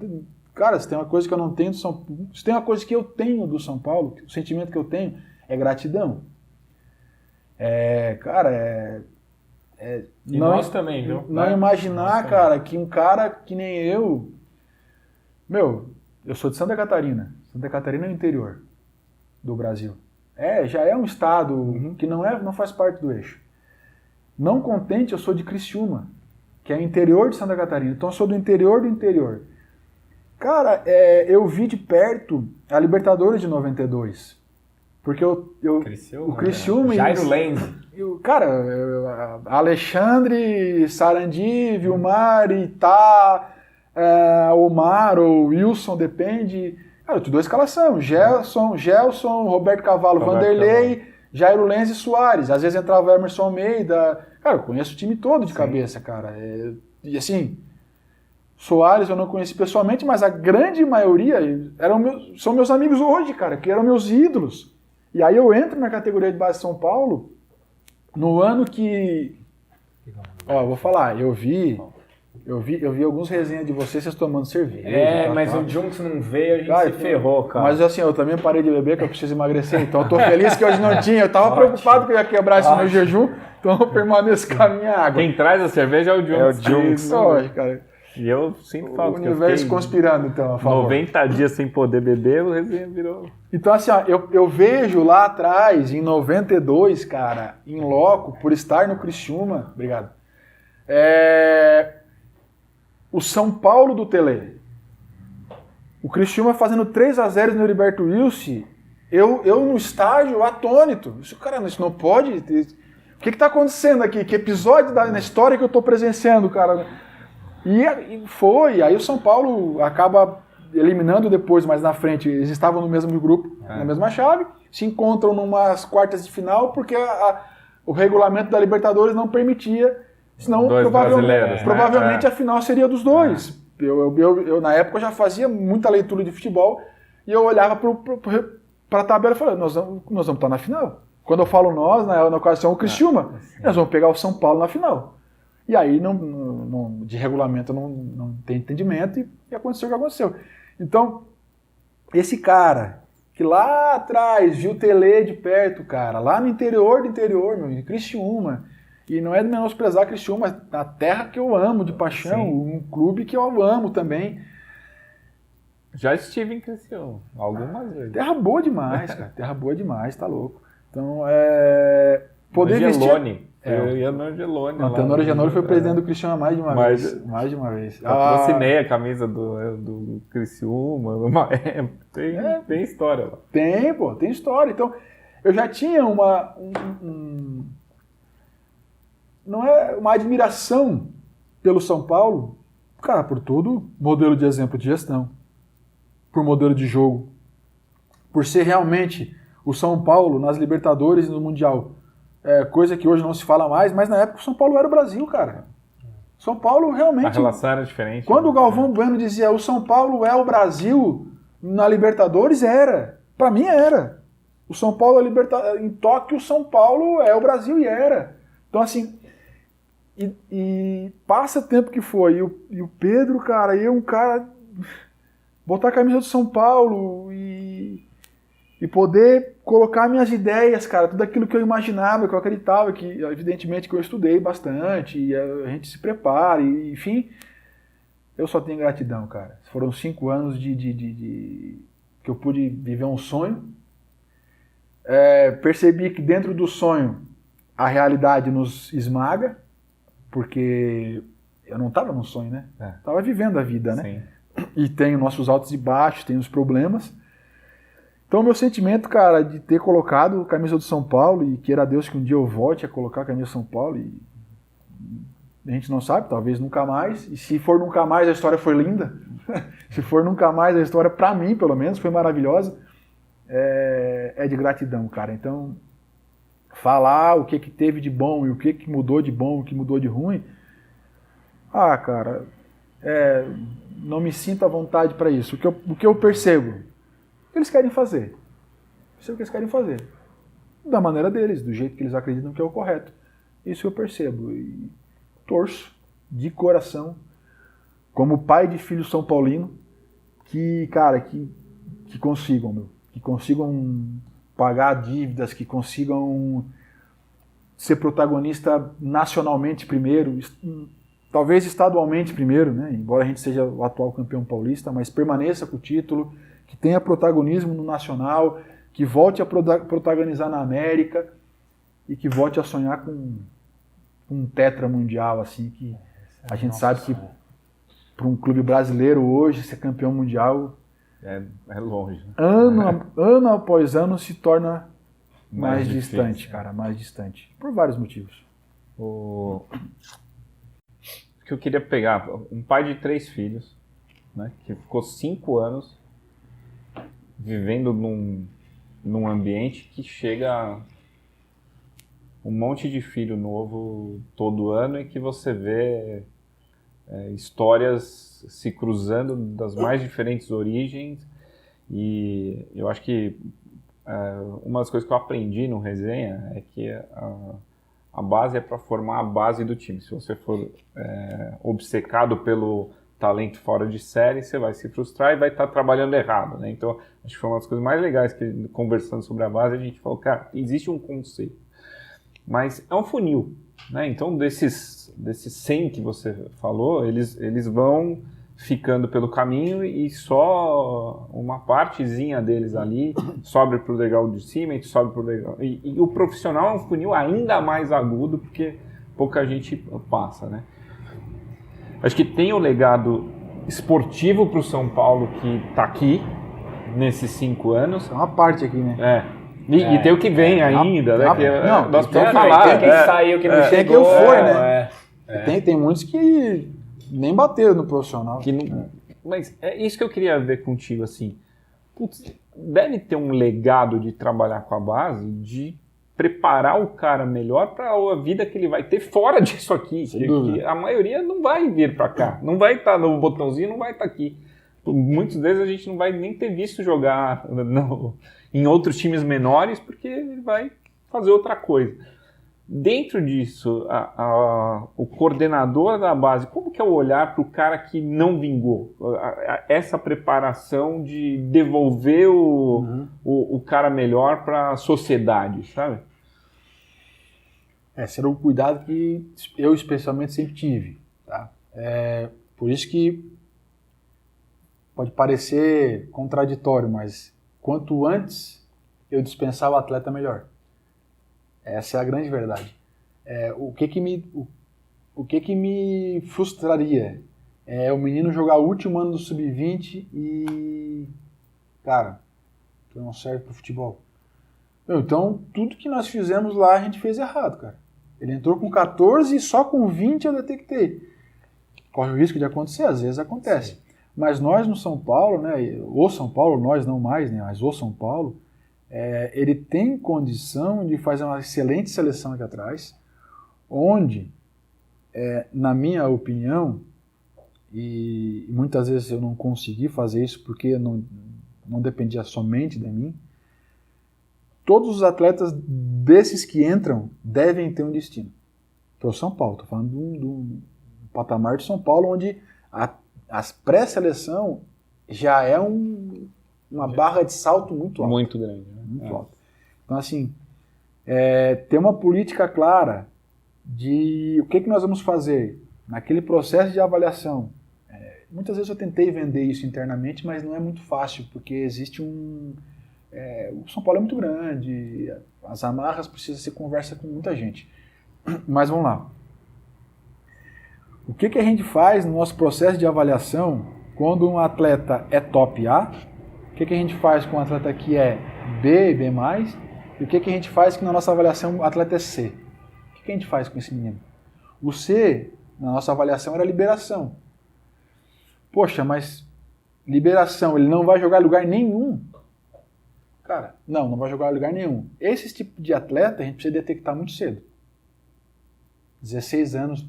Cara, se tem uma coisa que eu não tenho do São Paulo, se tem uma coisa que eu tenho do São Paulo, o sentimento que eu tenho é gratidão. E nós também, viu? Não imaginar, cara, que um cara que nem eu... eu sou de Santa Catarina. Santa Catarina é o interior do Brasil. Já é um estado que não faz parte do eixo. Não contente, eu sou de Criciúma, que é o interior de Santa Catarina. Então eu sou do interior do interior. Cara, eu vi de perto a Libertadores de 92. Porque o Criciúma... Jairo Lenz. Cara, Alexandre, Sarandi, Vilmar, Itá, Omar ou Wilson, depende. Cara, eu te dou a escalação. Gelson, Roberto Cavalo, Vanderlei, Jairo Lenz e Soares. Às vezes entrava Emerson Almeida. Cara, eu conheço o time todo de cabeça, cara. E assim... Soares eu não conheci pessoalmente, mas a grande maioria são meus amigos hoje, cara, que eram meus ídolos. E aí eu entro na categoria de base de São Paulo no ano que... vou falar, eu vi alguns resenhas de vocês tomando cerveja. Mas o Junks não veio, a gente se ferrou, cara. Mas assim, eu também parei de beber, que eu preciso emagrecer, então eu tô feliz que hoje não tinha. Eu tava preocupado que eu ia quebrar esse meu jejum, então eu permaneço com a minha água. Quem traz a cerveja é o Junks. Cara. E eu sinto falta. O universo conspirando, então, a favor. 90 dias sem poder beber, o resenha virou... Então, assim, eu vejo lá atrás, em 92, cara, em loco, por estar no Criciúma, obrigado, o São Paulo do Tele. O Criciúma fazendo 3-0 no Heriberto Wilson, eu no estádio atônito. Isso não pode... O que está acontecendo aqui? Que episódio na história que eu estou presenciando, cara? E foi, aí o São Paulo acaba eliminando depois, mas na frente, eles estavam no mesmo grupo, na mesma chave, se encontram numas quartas de final, porque o regulamento da Libertadores não permitia, senão provavelmente a final seria dos dois. Eu, na época, já fazia muita leitura de futebol, e eu olhava para a tabela e falava, nós vamos estar na final. Quando eu falo nós, na ocasião, o Criciúma, nós vamos pegar o São Paulo na final. E aí, de regulamento, não tem entendimento, e aconteceu o que aconteceu. Então, esse cara que lá atrás viu o Tele de perto, cara, lá no interior do interior, em Criciúma, e não é de menosprezar Criciúma, a terra que eu amo de paixão, um clube que eu amo também. Já estive em Criciúma, algumas vezes. Terra boa demais, cara, terra boa demais, tá louco. Então, poder vestir... Eu ia no Angelone. O Antenor Angelone foi presidente do Criciúma mais de uma vez. Mais de uma vez. Patrocinei a camisa do Criciúma. Tem história lá. Tem história. Então, eu já tinha não é uma admiração pelo São Paulo, cara, por todo modelo de exemplo de gestão, por modelo de jogo, por ser realmente o São Paulo nas Libertadores e no Mundial. Coisa que hoje não se fala mais, mas na época o São Paulo era o Brasil, cara. São Paulo realmente... A relação era diferente. Quando o Galvão Bueno dizia o São Paulo é o Brasil na Libertadores, era. Pra mim era. O São Paulo em Tóquio, o São Paulo é o Brasil e era. Então assim, e passa o tempo que foi, e o Pedro, cara, um cara botar a camisa do São Paulo e poder colocar minhas ideias, cara, tudo aquilo que eu imaginava, que eu acreditava, que evidentemente que eu estudei bastante, e a gente se prepara, e, enfim, eu só tenho gratidão, cara. Foram 5 anos que eu pude viver um sonho, percebi que dentro do sonho a realidade nos esmaga, porque eu não estava num sonho, né? Estava vivendo a vida, né? Sim. E tem os nossos altos e baixos, tem os problemas. Então, meu sentimento, cara, de ter colocado a camisa do São Paulo, e queira Deus que um dia eu volte a colocar a camisa do São Paulo, e a gente não sabe, talvez nunca mais, e se for nunca mais, a história foi linda, se for nunca mais, a história, pra mim, pelo menos, foi maravilhosa, é de gratidão, cara. Então, falar o que teve de bom, e o que mudou de bom, o que mudou de ruim, cara, não me sinto à vontade para isso. O que eu percebo, o que eles querem fazer. Isso é o que eles querem fazer. Da maneira deles, do jeito que eles acreditam que é o correto. Isso eu percebo. E torço de coração, como pai de filho São Paulino, que consigam, que consigam pagar dívidas, que consigam ser protagonista nacionalmente primeiro, talvez estadualmente primeiro, né? Embora a gente seja o atual campeão paulista, mas permaneça com o título, que tenha protagonismo no nacional, que volte a protagonizar na América e que volte a sonhar com um tetra mundial, assim, que a gente sabe que para um clube brasileiro hoje ser campeão mundial é longe. Né? Ano após ano se torna mais distante, cara, mais distante, por vários motivos. O que eu queria pegar, um pai de 3 filhos, né, que ficou 5 anos vivendo num ambiente que chega um monte de filho novo todo ano e que você vê histórias se cruzando das mais diferentes origens. E eu acho que uma das coisas que eu aprendi no Resenha é que a base é para formar a base do time. Se você for obcecado pelo talento fora de série, você vai se frustrar e vai estar trabalhando errado, né? Então, acho que foi uma das coisas mais legais que, conversando sobre a base, a gente falou, cara, existe um conceito, mas é um funil, né? Então, desses 100 que você falou, eles vão ficando pelo caminho e só uma partezinha deles ali sobe para o degrau de cima e sobe para o degrau. E o profissional é um funil ainda mais agudo, porque pouca gente passa, né? Acho que tem o legado esportivo para o São Paulo que está aqui, nesses 5 anos. É uma parte aqui, né? E tem o que vem ainda, né? Nós precisamos falar. Tem que saiu, que não chegou. Que foi, né? Tem muitos que nem bateram no profissional. Mas é isso que eu queria ver contigo, assim. Putz, deve ter um legado de trabalhar com a base, de preparar o cara melhor para a vida que ele vai ter fora disso aqui. Que a maioria não vai vir para cá, não vai estar no botãozinho, não vai estar aqui. Muitas vezes a gente não vai nem ter visto jogar em outros times menores porque ele vai fazer outra coisa. Dentro disso, o coordenador da base, como que é o olhar para o cara que não vingou? Essa preparação de devolver o cara melhor para a sociedade, sabe? Esse era o cuidado que eu especialmente sempre tive. Tá? Por isso que pode parecer contraditório, mas quanto antes eu dispensar o atleta, melhor. Essa é a grande verdade. O que me frustraria é o menino jogar o último ano do sub-20 e, cara, tu não serve pro futebol. Então, tudo que nós fizemos lá, a gente fez errado, cara. Ele entrou com 14 e só com 20 eu detectei. Corre o risco de acontecer, às vezes acontece. Sim. Mas nós no São Paulo, né, o São Paulo, nós não mais, né, mas o São Paulo, ele tem condição de fazer uma excelente seleção aqui atrás, onde, na minha opinião, e muitas vezes eu não consegui fazer isso porque não dependia somente de mim, todos os atletas desses que entram devem ter um destino. Para o São Paulo, estou falando do patamar de São Paulo, onde a pré-seleção já é uma barra de salto muito alta. Muito grande. Né? Muito alta. Então, assim, ter uma política clara de o que nós vamos fazer naquele processo de avaliação. Muitas vezes eu tentei vender isso internamente, mas não é muito fácil, porque existe o São Paulo é muito grande, as amarras precisam se conversa com muita gente. Mas vamos lá. O que a gente faz no nosso processo de avaliação quando um atleta é top A? O que a gente faz com um atleta que é B, B+, e o que a gente faz que na nossa avaliação o atleta é C? O que a gente faz com esse menino? O C, na nossa avaliação, era liberação. Poxa, mas liberação, ele não vai jogar em lugar nenhum. Cara, não vai jogar em lugar nenhum. Esse tipo de atleta a gente precisa detectar muito cedo. 16 anos,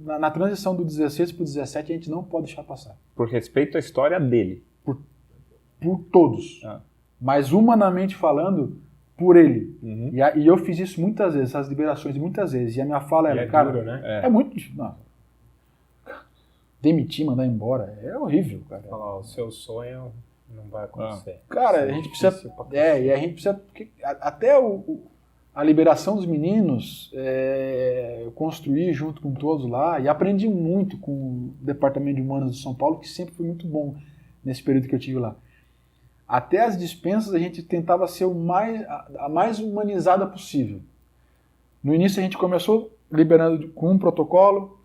na transição do 16 para o 17 a gente não pode deixar passar. Por respeito à história dele. Por todos. Mas humanamente falando, por ele. Uhum. E eu fiz isso muitas vezes, essas liberações muitas vezes. E a minha fala era, cara, duro, né? É muito difícil. Demitir, mandar embora, é horrível, cara. O seu sonho não vai acontecer. Cara, a gente precisa... e a gente precisa... Até a liberação dos meninos, construir junto com todos lá, e aprendi muito com o Departamento de Humanas do São Paulo, que sempre foi muito bom nesse período que eu tive lá. Até as dispensas a gente tentava ser a mais humanizada possível. No início a gente começou liberando com um protocolo,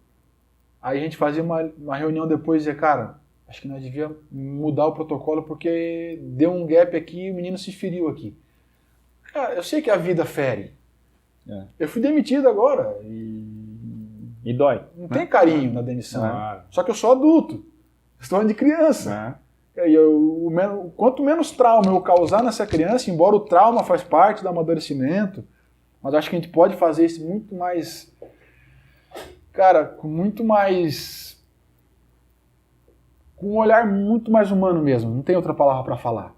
aí a gente fazia uma reunião depois e dizia, cara, acho que nós devíamos mudar o protocolo porque deu um gap aqui e o menino se feriu aqui. Cara, eu sei que a vida fere. Eu fui demitido agora e dói. Não tem carinho na demissão. Só que eu sou adulto. Estou falando de criança. E quanto menos trauma eu causar nessa criança, embora o trauma faz parte do amadurecimento, mas acho que a gente pode fazer isso muito mais... Cara, com muito mais... com um olhar muito mais humano mesmo. Não tem outra palavra para falar.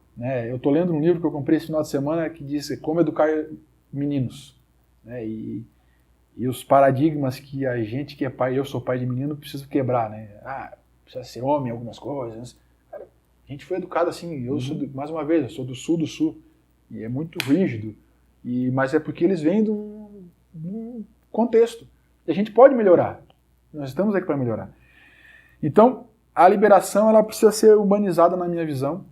Eu estou lendo um livro que eu comprei esse final de semana que diz como educar meninos. E os paradigmas que a gente que é pai, eu sou pai de menino, preciso quebrar. Precisa ser homem em algumas coisas. Cara, a gente foi educado assim, mais uma vez, eu sou do sul, e é muito rígido, mas é porque eles vêm de um contexto. E a gente pode melhorar. Nós estamos aqui para melhorar. Então, a liberação ela precisa ser humanizada na minha visão,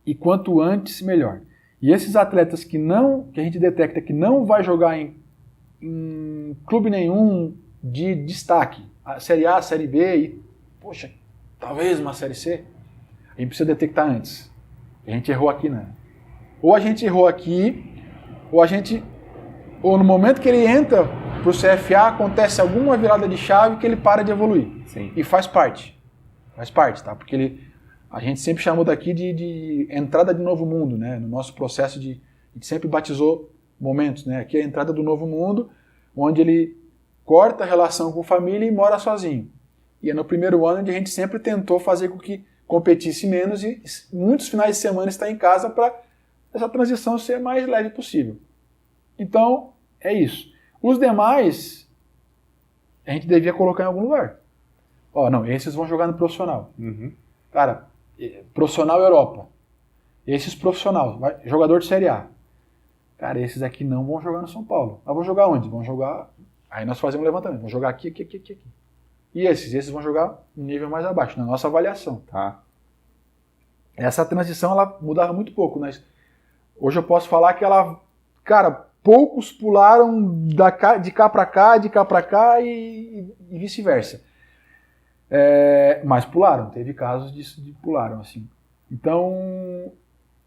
e quanto antes, melhor. E esses atletas que a gente detecta que não vai jogar em clube nenhum de destaque, a Série A, a Série B, e, poxa, talvez uma Série C, a gente precisa detectar antes. A gente errou aqui, né? Ou a gente errou aqui, ou no momento que ele entra pro CFA, acontece alguma virada de chave que ele para de evoluir. Sim. E faz parte. Faz parte, tá? Porque a gente sempre chamou daqui de entrada de novo mundo, né? No nosso processo a gente sempre batizou momentos, né? Aqui é a entrada do novo mundo, onde ele corta a relação com a família e mora sozinho. E é no primeiro ano onde a gente sempre tentou fazer com que competisse menos e muitos finais de semana estar em casa para essa transição ser mais leve possível. Então, é isso. Os demais, a gente devia colocar em algum lugar. Ó, não, esses vão jogar no profissional. Cara, profissional Europa. Esses profissionais, jogador de Série A. Cara, esses aqui não vão jogar no São Paulo. Mas vão jogar onde? Vão jogar... Aí nós fazemos um levantamento. Vão jogar aqui, aqui, aqui, aqui, aqui. E esses vão jogar um nível mais abaixo, na nossa avaliação. Tá. Essa transição, ela mudava muito pouco, né? Hoje eu posso falar que ela... Cara, poucos pularam de cá para cá e vice-versa. Mas pularam, teve casos de pularam, assim. Então,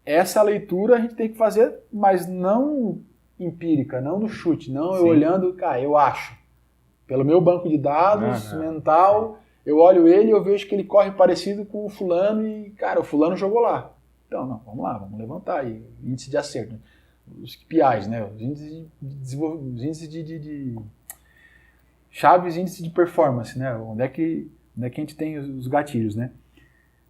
essa leitura a gente tem que fazer, mas não empírica, não no chute, não eu olhando, cara, eu acho. Pelo meu banco de dados mental, eu olho ele e eu vejo que ele corre parecido com o fulano e, cara, o fulano jogou lá. Então, não, vamos lá, vamos levantar aí, índice de acerto, né? Os KPIs, né? Os índices de desenvolvimento, os índices de chaves, índice de performance, né? Onde é que a gente tem os gatilhos, né?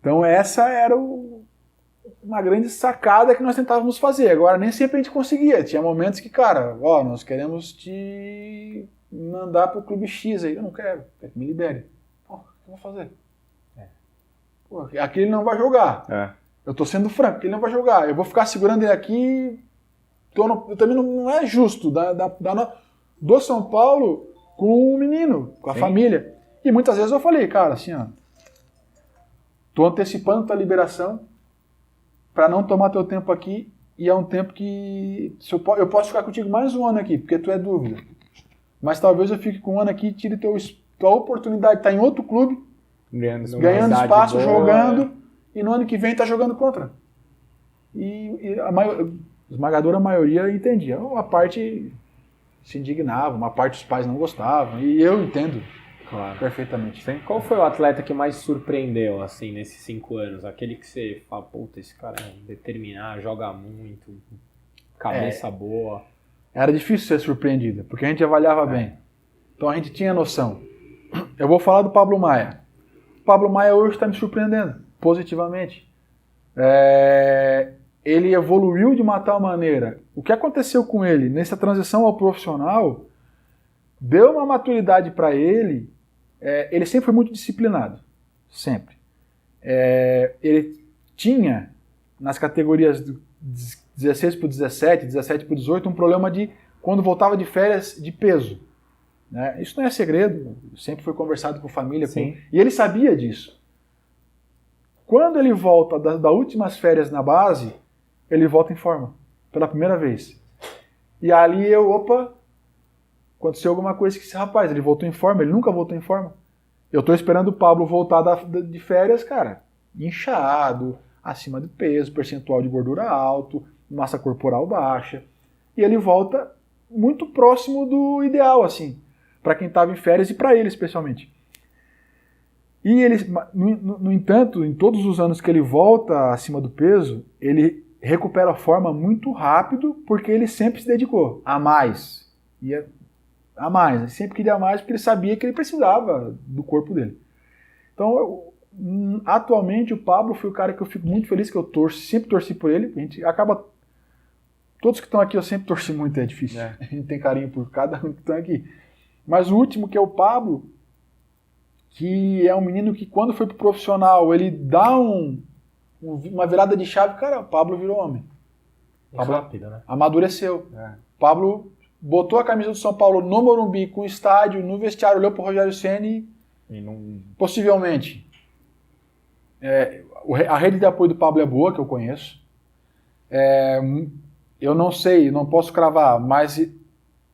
Então essa era uma grande sacada que nós tentávamos fazer. Agora, nem sempre a gente conseguia. Tinha momentos que, cara, nós queremos te mandar pro clube X aí. Eu não quero que me libere. O que eu vou fazer? Aqui ele não vai jogar. Eu tô sendo franco, ele não vai jogar. Eu vou ficar segurando ele aqui. Também não é justo do São Paulo com o menino, com a família. E muitas vezes eu falei, cara, assim, tô antecipando tua liberação para não tomar teu tempo aqui, e é um tempo que eu posso ficar contigo mais um ano aqui, porque tu é dúvida. Mas talvez eu fique com um ano aqui e tire tua oportunidade de estar em outro clube, ganhando espaço, jogando, e no ano que vem tá jogando contra. E a esmagadora maioria entendia. Uma parte se indignava, uma parte dos pais não gostavam, e eu entendo. Claro. Perfeitamente. Sim. Qual foi o atleta que mais surpreendeu, assim, nesses 5 anos? Aquele que você fala, puta, esse cara é determinado, joga muito, cabeça boa. Era difícil ser surpreendida, porque a gente avaliava bem. Então a gente tinha noção. Eu vou falar do Pablo Maia. O Pablo Maia hoje está me surpreendendo, positivamente. Ele evoluiu de uma tal maneira. O que aconteceu com ele nessa transição ao profissional deu uma maturidade para ele. Ele sempre foi muito disciplinado, sempre. Ele tinha, nas categorias do 16 para o 17, 17 para o 18, um problema de, quando voltava de férias, de peso. Né? Isso não é segredo, sempre foi conversado com a família. E ele sabia disso. Quando ele volta das últimas férias na base, ele volta em forma, pela primeira vez. E ali aconteceu alguma coisa que esse rapaz, ele voltou em forma, ele nunca voltou em forma. Eu tô esperando o Pablo voltar de férias, cara, inchado, acima do peso, percentual de gordura alto, massa corporal baixa. E ele volta muito próximo do ideal, assim, para quem estava em férias e para ele especialmente. E ele, no entanto, em todos os anos que ele volta acima do peso, ele recupera a forma muito rápido, porque ele sempre se dedicou a mais. A mais, ele sempre queria mais porque ele sabia que ele precisava do corpo dele. Então, atualmente o Pablo foi o cara que eu fico muito feliz, que eu sempre torci por ele. A gente acaba, todos que estão aqui eu sempre torci muito, é difícil. A gente tem carinho por cada um que está aqui. Mas o último, que é o Pablo, que é um menino que quando foi pro profissional, ele dá uma virada de chave, cara, o Pablo virou homem. Pablo rápido, né? Amadureceu. Pablo botou a camisa do São Paulo no Morumbi, com o estádio, no vestiário, olhou pro Rogério Ceni e possivelmente. A rede de apoio do Pablo é boa, que eu conheço. Eu não sei, não posso cravar, mas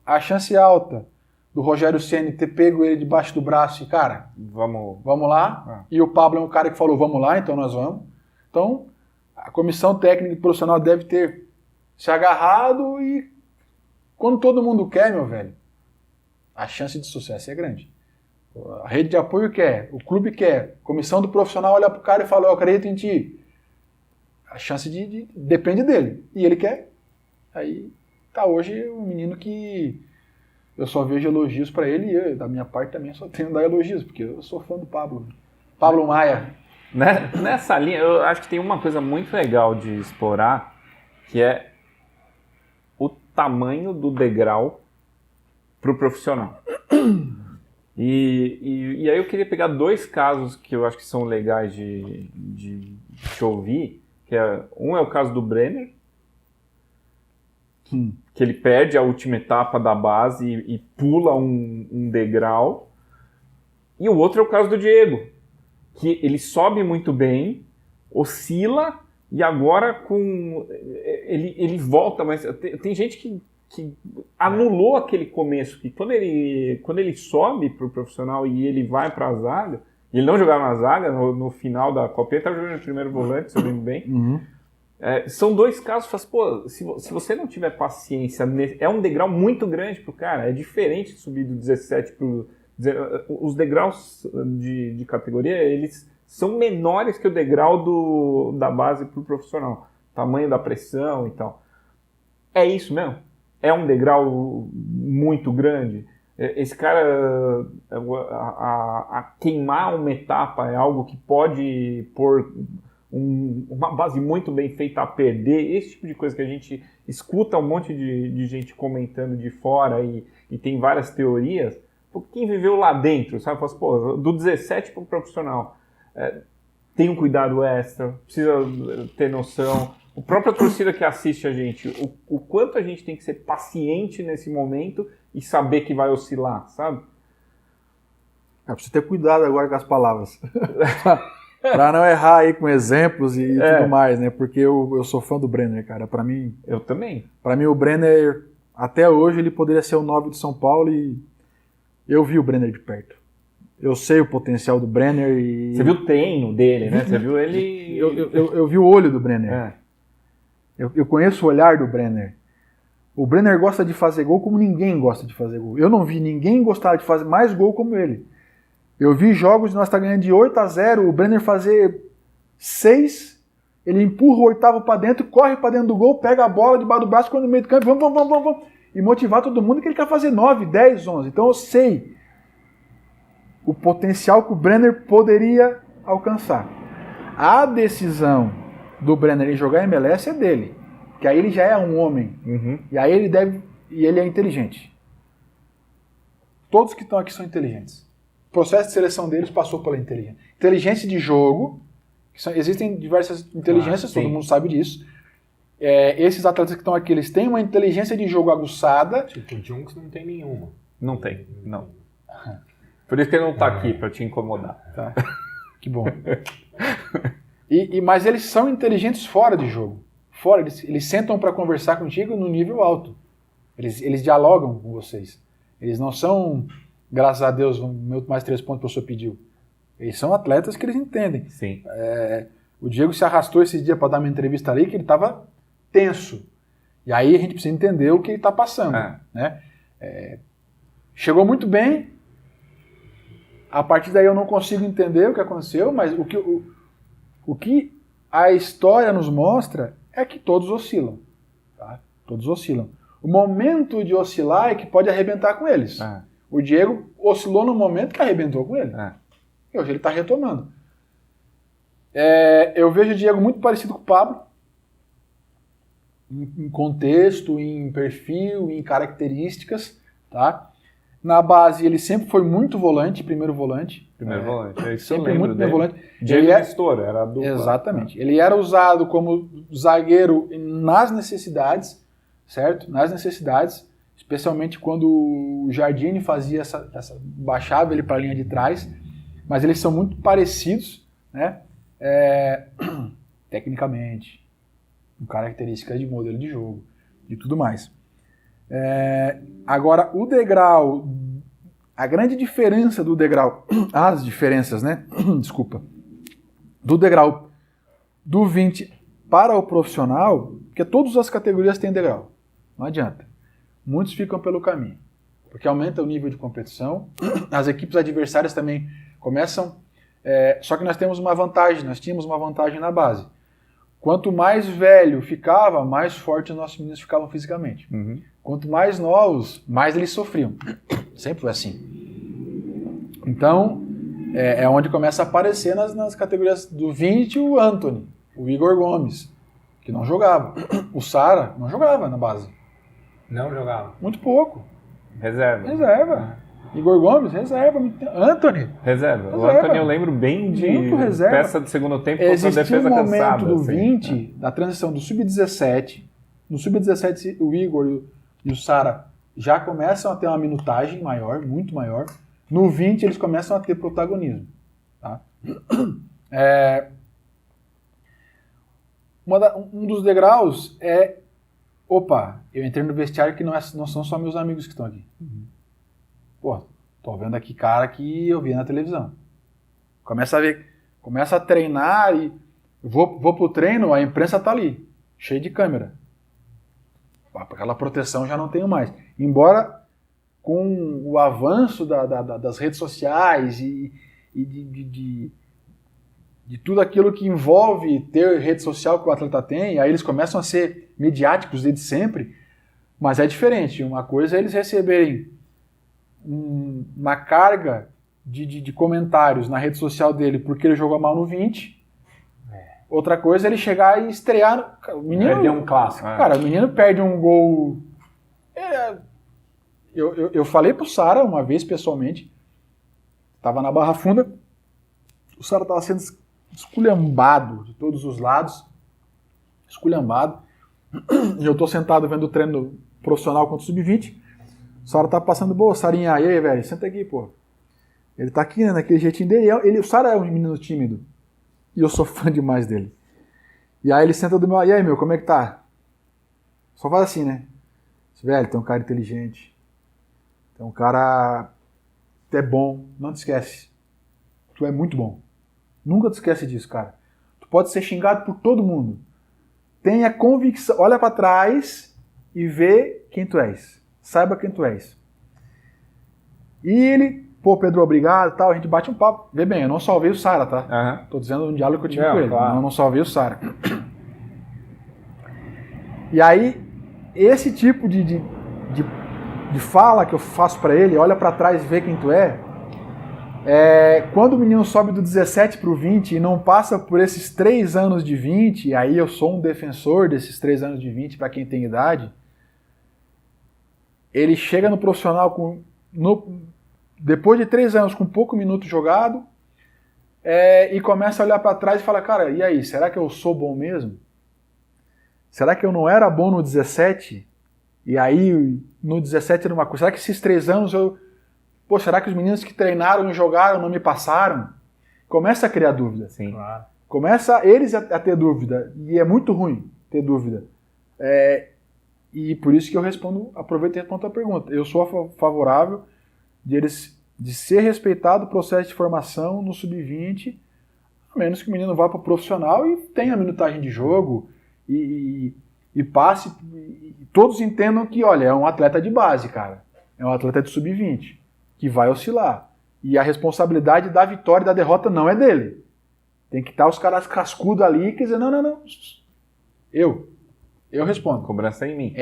a chance alta do Rogério Ceni ter pego ele debaixo do braço e, cara, vamos lá. E o Pablo é um cara que falou, vamos lá, então nós vamos. Então, a comissão técnica e profissional deve ter se agarrado e quando todo mundo quer, meu velho, a chance de sucesso é grande. A rede de apoio quer, o clube quer, a comissão do profissional olha pro cara e fala, eu acredito em ti. A chance depende dele. E ele quer. Aí tá hoje um menino que eu só vejo elogios para ele e eu, da minha parte também só tenho que dar elogios, porque eu sou fã do Pablo. Pablo Maia. Nessa linha, eu acho que tem uma coisa muito legal de explorar, que é o tamanho do degrau para o profissional. E aí eu queria pegar 2 casos que eu acho que são legais de ouvir, que um é o caso do Brenner, que ele perde a última etapa da base e pula um degrau, e o outro é o caso do Diego, que ele sobe muito bem, oscila, e agora ele volta, mas tem gente que anulou aquele começo, que quando ele sobe para o profissional e ele vai para a zaga, e ele não jogava na zaga, no final da Copa, ele estava jogando no primeiro volante, se eu lembro bem. São 2 casos, faz, pô, se você não tiver paciência, é um degrau muito grande pro cara, é diferente de subir do 17 pro... Os degraus de categoria, eles são menores que o degrau da base pro profissional, tamanho da pressão e tal. É isso mesmo? É um degrau muito grande? Esse cara, a queimar uma etapa é algo que pode pôr uma base muito bem feita a perder, esse tipo de coisa que a gente escuta um monte de gente comentando de fora e tem várias teorias. Quem viveu lá dentro, sabe? Fala assim, pô, do 17 para o profissional, tem um cuidado extra, precisa ter noção. A própria torcida que assiste a gente, o quanto a gente tem que ser paciente nesse momento e saber que vai oscilar, sabe? Precisa ter cuidado agora com as palavras. Pra não errar aí com exemplos e tudo mais, né? Porque eu sou fã do Brenner, cara. Pra mim... Eu também. Pra mim o Brenner, até hoje, ele poderia ser o 9 de São Paulo e eu vi o Brenner de perto. Eu sei o potencial do Brenner e... Você viu o treino dele, né? Você viu ele... Eu vi o olho do Brenner. Eu conheço o olhar do Brenner. O Brenner gosta de fazer gol como ninguém gosta de fazer gol. Eu não vi ninguém gostar de fazer mais gol como ele. Eu vi jogos de nós estar ganhando de 8-0, o Brenner fazer 6, ele empurra o 8º para dentro, corre para dentro do gol, pega a bola debaixo do braço, quando no meio do campo, vamos, e motivar todo mundo que ele quer fazer 9, 10, 11. Então eu sei o potencial que o Brenner poderia alcançar. A decisão do Brenner em jogar MLS é dele, que aí ele já é um homem, e aí ele é inteligente. Todos que estão aqui são inteligentes. O processo de seleção deles passou pela inteligência. Inteligência de jogo, existem diversas inteligências, todo mundo sabe disso. Esses atletas que estão aqui, eles têm uma inteligência de jogo aguçada. Tipo, o Junks não tem nenhuma. Não tem, não. Por isso que ele não está aqui, para te incomodar. Tá. Que bom. Mas eles são inteligentes fora de jogo. Fora, eles sentam para conversar contigo no nível alto. Eles dialogam com vocês. Eles não são... Graças a Deus, mais 3 pontos que o professor pediu. Eles são atletas que eles entendem. Sim. O Diego se arrastou esse dia para dar uma entrevista ali, que ele estava tenso. E aí a gente precisa entender o que ele está passando. Né? Chegou muito bem. A partir daí eu não consigo entender o que aconteceu, mas o que a história nos mostra é que todos oscilam. Tá? Todos oscilam. O momento de oscilar é que pode arrebentar com eles. O Diego oscilou no momento que arrebentou com ele. E hoje ele está retomando. Eu vejo o Diego muito parecido com o Pablo. Em contexto, em perfil, em características. Tá? Na base ele sempre foi muito volante, primeiro volante. Sempre muito bem volante. Diego Nestor, era a dupla. Exatamente. Ele era usado como zagueiro nas necessidades, certo? Nas necessidades. Especialmente quando o Jardine fazia baixava ele para a linha de trás, mas eles são muito parecidos, né? Tecnicamente, com características de modelo de jogo e tudo mais. Agora, o degrau, a grande diferença do degrau, as diferenças, né? Desculpa, do degrau do 20 para o profissional, porque todas as categorias têm degrau, não adianta. Muitos ficam pelo caminho. porque aumenta o nível de competição, as equipes adversárias também começam, só que nós tínhamos uma vantagem na base. Quanto mais velho ficava, mais forte os nossos meninos ficavam fisicamente. Uhum. Quanto mais novos, mais eles sofriam. Sempre foi assim. Então, é onde começa a aparecer nas categorias do 20 o Anthony, o Igor Gomes, que não jogava. O Sara não jogava na base. Não jogava. Muito pouco. Reserva. Igor Gomes, reserva. Anthony. Reserva. O Anthony eu lembro bem de Muito reserva. peça do segundo tempo contra a Existiu defesa um momento cansada. do assim. 20, da transição do Sub-17. No Sub-17 o Igor e o Sara já começam a ter uma minutagem maior, muito maior. No 20 eles começam a ter protagonismo. Tá? Um dos degraus é... Opa, eu entrei no vestiário que não são só meus amigos que estão aqui. Pô, tô vendo aqui cara que eu vi na televisão. Começa a treinar e vou pro treino, a imprensa tá ali, cheia de câmera. Aquela proteção já não tenho mais. Embora com o avanço das redes sociais e de tudo aquilo que envolve ter rede social que o atleta tem, aí eles começam a ser midiáticos desde sempre, mas é diferente. Uma coisa é eles receberem uma carga de comentários na rede social dele porque ele jogou mal no 20. Outra coisa é ele chegar e estrear. O menino Perdeu um clássico. Cara, o menino perde um gol. Eu falei pro Sara uma vez pessoalmente, tava na Barra Funda, o Sara tava sendo esculhambado de todos os lados, esculhambado, e eu tô sentado vendo o treino profissional contra o Sub-20, o Sara tá passando, boa, Sarinha, e aí, velho, senta aqui, pô. Ele tá aqui, né, naquele jeitinho dele, o Sara é um menino tímido, e eu sou fã demais dele. E aí ele senta do meu lado, e aí, meu, como é que tá? Só faz assim, né? Velho, tem um cara inteligente, tem um cara que é bom, não te esquece. Tu é muito bom. Nunca te esquece disso, cara. Tu pode ser xingado por todo mundo. Tenha convicção, olha pra trás e vê quem tu és. Saiba quem tu és. E ele, pô, Pedro, obrigado, tal, a gente bate um papo. Vê bem, eu não salvei o Sara, tá? Uhum. Tô dizendo um diálogo que eu tive com ele. Claro. Não salvei o Sara. E aí, esse tipo de fala que eu faço pra ele, olha pra trás e vê quem tu é, quando o menino sobe do 17 pro 20 e não passa por esses 3 anos de 20, aí eu sou um defensor desses 3 anos de 20 para quem tem idade, ele chega no profissional depois de 3 anos com pouco minuto jogado e começa a olhar para trás e fala, cara, e aí, será que eu sou bom mesmo? Será que eu não era bom no 17? E aí no 17 era uma coisa, será que esses 3 anos Pô, será que os meninos que treinaram e jogaram não me passaram? Começa a criar dúvida. Sim. Claro. Começa eles a ter dúvida. E é muito ruim ter dúvida. E por isso que eu aproveito e respondo a pergunta. Eu sou favorável de ser respeitado o processo de formação no Sub-20, a menos que o menino vá para o profissional e tenha minutagem de jogo e passe. E todos entendam que, olha, é um atleta de base, cara. É um atleta de Sub-20. Que vai oscilar. E a responsabilidade da vitória e da derrota não é dele. Tem que estar os caras cascudos ali e dizer, não. Eu respondo. Cobrança em mim.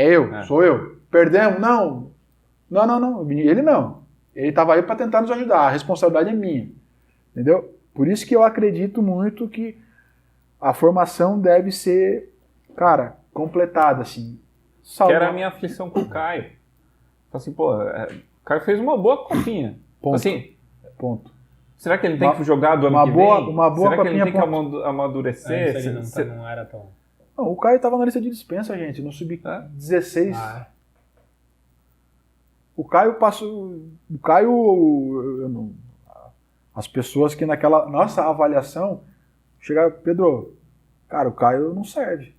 Sou eu. Perdemos? Não. Ele não. Ele estava aí para tentar nos ajudar. A responsabilidade é minha. Entendeu? Por isso que eu acredito muito que a formação deve ser, cara, completada, assim. Que era a minha aflição com o Caio. Assim, pô... O Caio fez uma boa copinha. Ponto. Assim, ponto. Será que ele tem que jogar do ano que vem? Uma boa será que ele copinha, tem que amadurecer? Não era tão... Não, o Caio estava na lista de dispensa, gente, no Sub-16. O Caio passou... O Caio... As pessoas que naquela nossa avaliação chegaram... Pedro, cara, o Caio não serve.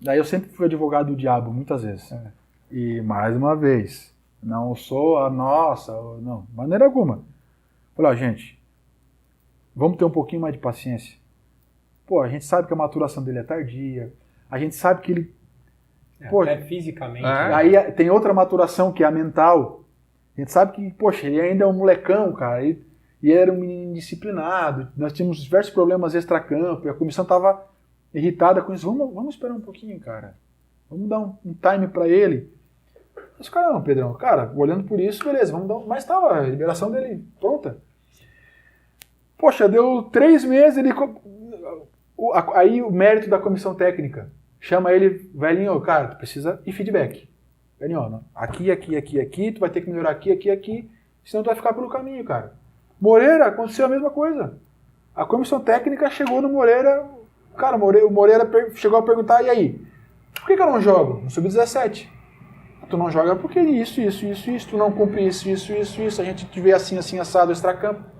Daí eu sempre fui advogado do diabo, muitas vezes. E, mais uma vez, não sou a nossa, não, de maneira alguma. Falei, gente, vamos ter um pouquinho mais de paciência. Pô, a gente sabe que a maturação dele é tardia, a gente sabe que ele Poxa, até fisicamente. aí tem outra maturação que é a mental. A gente sabe que, poxa, ele ainda é um molecão, cara, e ele era um menino indisciplinado. Nós tínhamos diversos problemas extracampo, e a comissão estava irritada com isso. Vamos esperar um pouquinho, cara. Vamos dar um time para ele. Mas, cara, não, Pedrão, cara, olhando por isso, beleza, vamos dar. Mas estava a liberação dele pronta. Poxa, deu 3 meses, aí o mérito da comissão técnica. Chama ele, velhinho, cara, tu precisa ir feedback. Velhinho, ó, aqui, tu vai ter que melhorar aqui, senão tu vai ficar pelo caminho, cara. Moreira, aconteceu a mesma coisa. A comissão técnica chegou no Moreira, cara, o Moreira chegou a perguntar, e aí? Por que eu não jogo? No Sub-17. Tu não joga porque isso, tu não cumpre isso, a gente te vê assim, assado, extracampo.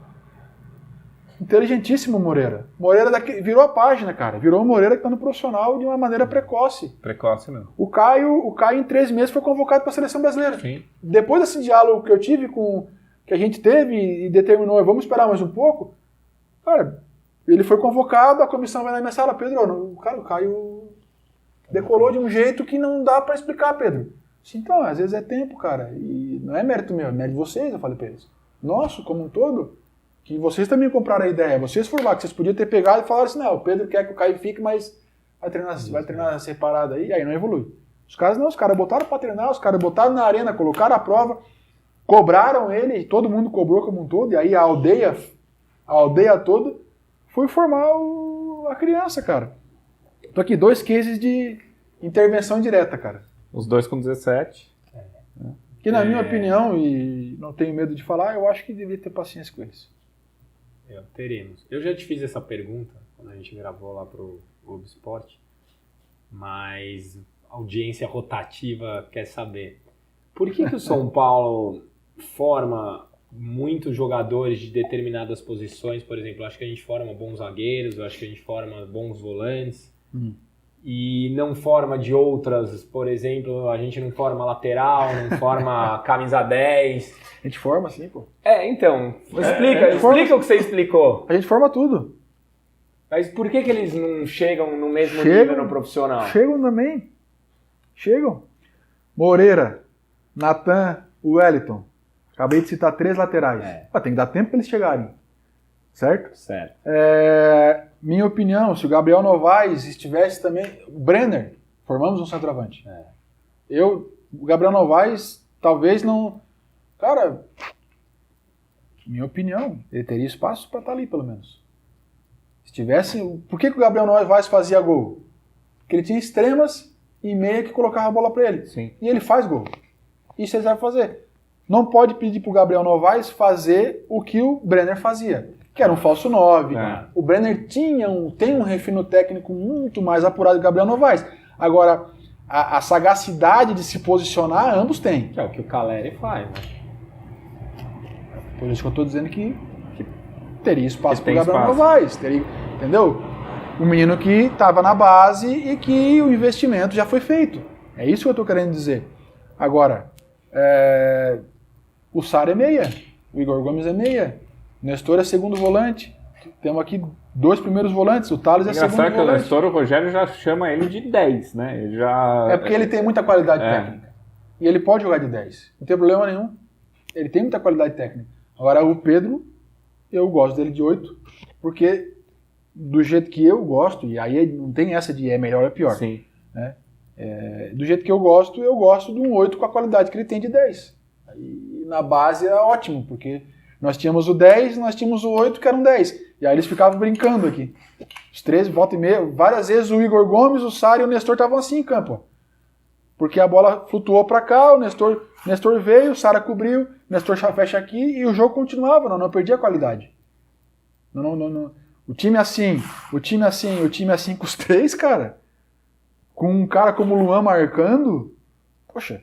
Inteligentíssimo Moreira. Moreira virou a página, cara. Virou o Moreira que tá no profissional de uma maneira precoce. Precoce não. O Caio em 3 meses foi convocado para a seleção brasileira. Sim. Depois desse diálogo que eu tive que a gente teve e determinou, vamos esperar mais um pouco, cara, ele foi convocado, a comissão vai na minha sala, Pedro, o Caio decolou de um jeito que não dá para explicar, Pedro. Então, às vezes é tempo, cara, e não é mérito meu, é mérito de vocês, eu falei para eles. Nosso, como um todo, que vocês também compraram a ideia, vocês foram lá, que vocês podiam ter pegado e falaram assim, não, o Pedro quer que o Caio fique, mas vai treinar separado aí não evolui. Os caras botaram para treinar, os caras botaram na arena, colocaram a prova, cobraram ele, todo mundo cobrou como um todo, e aí a aldeia toda foi formar a criança, cara. Tô aqui, 2 cases de intervenção direta, cara. Os 2 com 17. Que na minha opinião, e não tenho medo de falar, eu acho que devia ter paciência com eles. Teremos. Eu já te fiz essa pergunta quando a gente gravou lá pro Globo Esporte, mas a audiência rotativa quer saber. Por que o São Paulo forma muitos jogadores de determinadas posições? Por exemplo, eu acho que a gente forma bons zagueiros, eu acho que a gente forma bons volantes, e não forma de outras, por exemplo, a gente não forma lateral, não forma camisa 10. A gente forma sim, pô. Então, explica o que você explicou. A gente forma tudo. Mas por que eles não chegam no mesmo nível no profissional? Chegam também. Chegam. Moreira, Natan, Wellington. Acabei de citar 3 laterais. Tem que dar tempo para eles chegarem. Certo? Certo. Minha opinião, se o Gabriel Novaes estivesse também... O Brenner, formamos um centroavante. O Gabriel Novaes, talvez não... Cara, minha opinião, ele teria espaço para estar ali, pelo menos. Se tivesse... Por que o Gabriel Novaes fazia gol? Porque ele tinha extremas e meia que colocava a bola para ele. Sim. E ele faz gol. Isso ele sabe fazer. Não pode pedir para o Gabriel Novaes fazer o que o Brenner fazia, que era um falso 9. O Brenner tem um refino técnico muito mais apurado que o Gabriel Novaes. Agora, a sagacidade de se posicionar, ambos têm. Que é o que o Caleri faz, né? Por isso que eu estou dizendo que teria espaço para o Gabriel Novaes. Entendeu? Um menino que estava na base e que o investimento já foi feito. É isso que eu estou querendo dizer. Agora, o Sara é meia, o Igor Gomes é meia, o Nestor é segundo volante. Temos aqui 2 primeiros volantes, o Thales é segundo volante. Engraçado que o Nestor, o Rogério já chama ele de 10, né? Ele já... É porque ele tem muita qualidade técnica. E ele pode jogar de 10. Não tem problema nenhum. Ele tem muita qualidade técnica. Agora o Pedro, eu gosto dele de 8, porque do jeito que eu gosto, e aí não tem essa de é melhor ou é pior. Sim. Né? Do jeito que eu gosto de um 8 com a qualidade que ele tem de 10. E na base é ótimo, porque nós tínhamos o 10, nós tínhamos o 8 que era um 10. E aí eles ficavam brincando aqui. Os 13, volta e meia, várias vezes o Igor Gomes, o Sara e o Nestor estavam assim em campo. Porque a bola flutuou para cá, o Nestor veio, o Sara cobriu, o Nestor fecha aqui e o jogo continuava, não perdia a qualidade. Não. O time assim com os 3, cara, com um cara como o Luan marcando, poxa,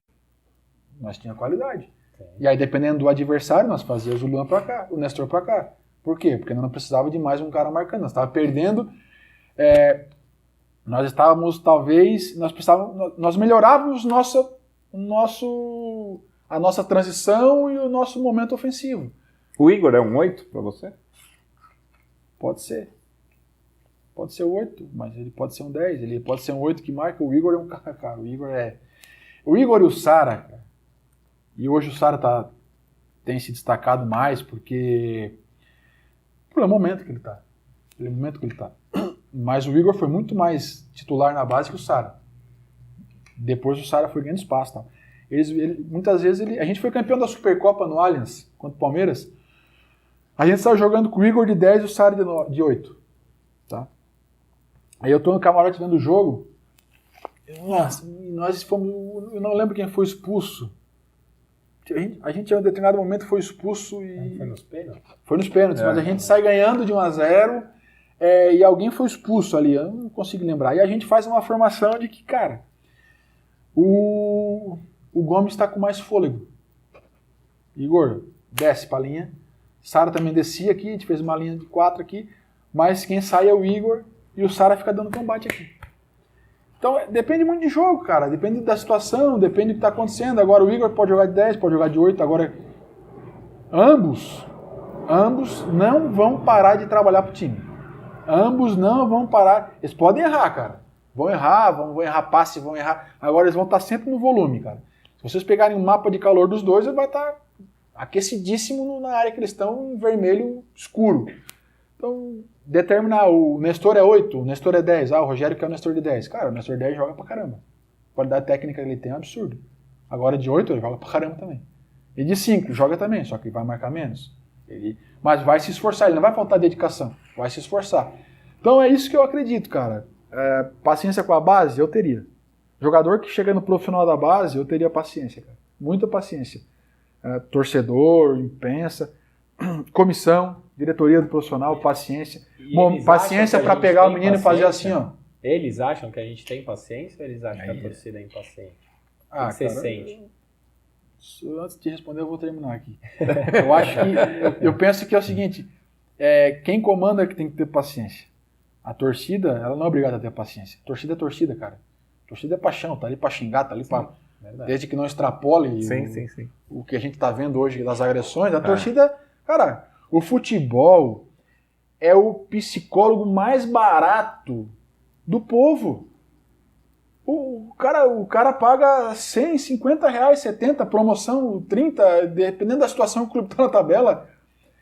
nós tínhamos qualidade. E aí, dependendo do adversário, nós fazíamos o Luan para cá, o Nestor para cá. Por quê? Porque nós não precisava de mais um cara marcando, nós estávamos perdendo... Nós estávamos, talvez, nós melhorávamos a nossa transição e o nosso momento ofensivo. O Igor é um 8 para você? Pode ser. pode ser 8, mas ele pode ser um 10, ele pode ser um 8 que marca. O Igor é um cara, o Igor e o Sara, cara. E hoje o Sara tem se destacado mais pelo momento que ele tá. Mas o Igor foi muito mais titular na base que o Sara. Depois o Sara foi ganhando espaço. Tá? Muitas vezes a gente foi campeão da Supercopa no Allianz contra o Palmeiras. A gente estava jogando com o Igor de 10 e o Sara de 8. Tá? Aí eu tô no camarote vendo o jogo. Nossa, nós fomos. Eu não lembro quem foi expulso. A gente em um determinado momento foi expulso e. Foi nos pênaltis? Foi nos pênaltis, mas a gente sai ganhando de 1-0 e alguém foi expulso ali. Eu não consigo lembrar. E a gente faz uma formação de que, cara, o Gomes está com mais fôlego. Igor, desce pra linha. Sara também descia aqui, a gente fez uma linha de 4 aqui. Mas quem sai é o Igor e o Sara fica dando combate aqui. Então, depende muito de jogo, cara. Depende da situação, depende do que está acontecendo. Agora, o Igor pode jogar de 10, pode jogar de 8. Agora, ambos não vão parar de trabalhar pro time. Ambos não vão parar. Eles podem errar, cara. Vão errar passe, vão errar. Agora, eles vão estar sempre no volume, cara. Se vocês pegarem um mapa de calor dos dois, ele vai estar aquecidíssimo na área que eles estão, em vermelho escuro. Então, determinar o Nestor é 8, o Nestor é 10. O Rogério quer o Nestor de 10. Cara, o Nestor 10 joga pra caramba. A qualidade técnica que ele tem é um absurdo. Agora de 8 ele joga pra caramba também. E de 5 joga também, só que vai marcar menos. Mas vai se esforçar, ele não vai faltar dedicação. Vai se esforçar. Então é isso que eu acredito, cara. Paciência com a base, eu teria. Jogador que chega no profissional da base, eu teria paciência, cara. Muita paciência. Torcedor, imprensa, comissão, diretoria do profissional, paciência. Paciência para pegar o menino e fazer assim, ó. Eles acham que a gente tem paciência ou eles acham que a torcida é impaciente? O que você sente? Antes de responder, eu vou terminar aqui. Eu penso que é o seguinte, quem comanda é que tem que ter paciência. A torcida, ela não é obrigada a ter paciência. Torcida é torcida, cara. Torcida é paixão, tá ali pra xingar, tá ali pra... Desde que não extrapole o que a gente tá vendo hoje das agressões, a torcida... Cara, o futebol é o psicólogo mais barato do povo. O cara paga 100, 50 reais, 70, promoção 30, dependendo da situação que o clube tá na tabela.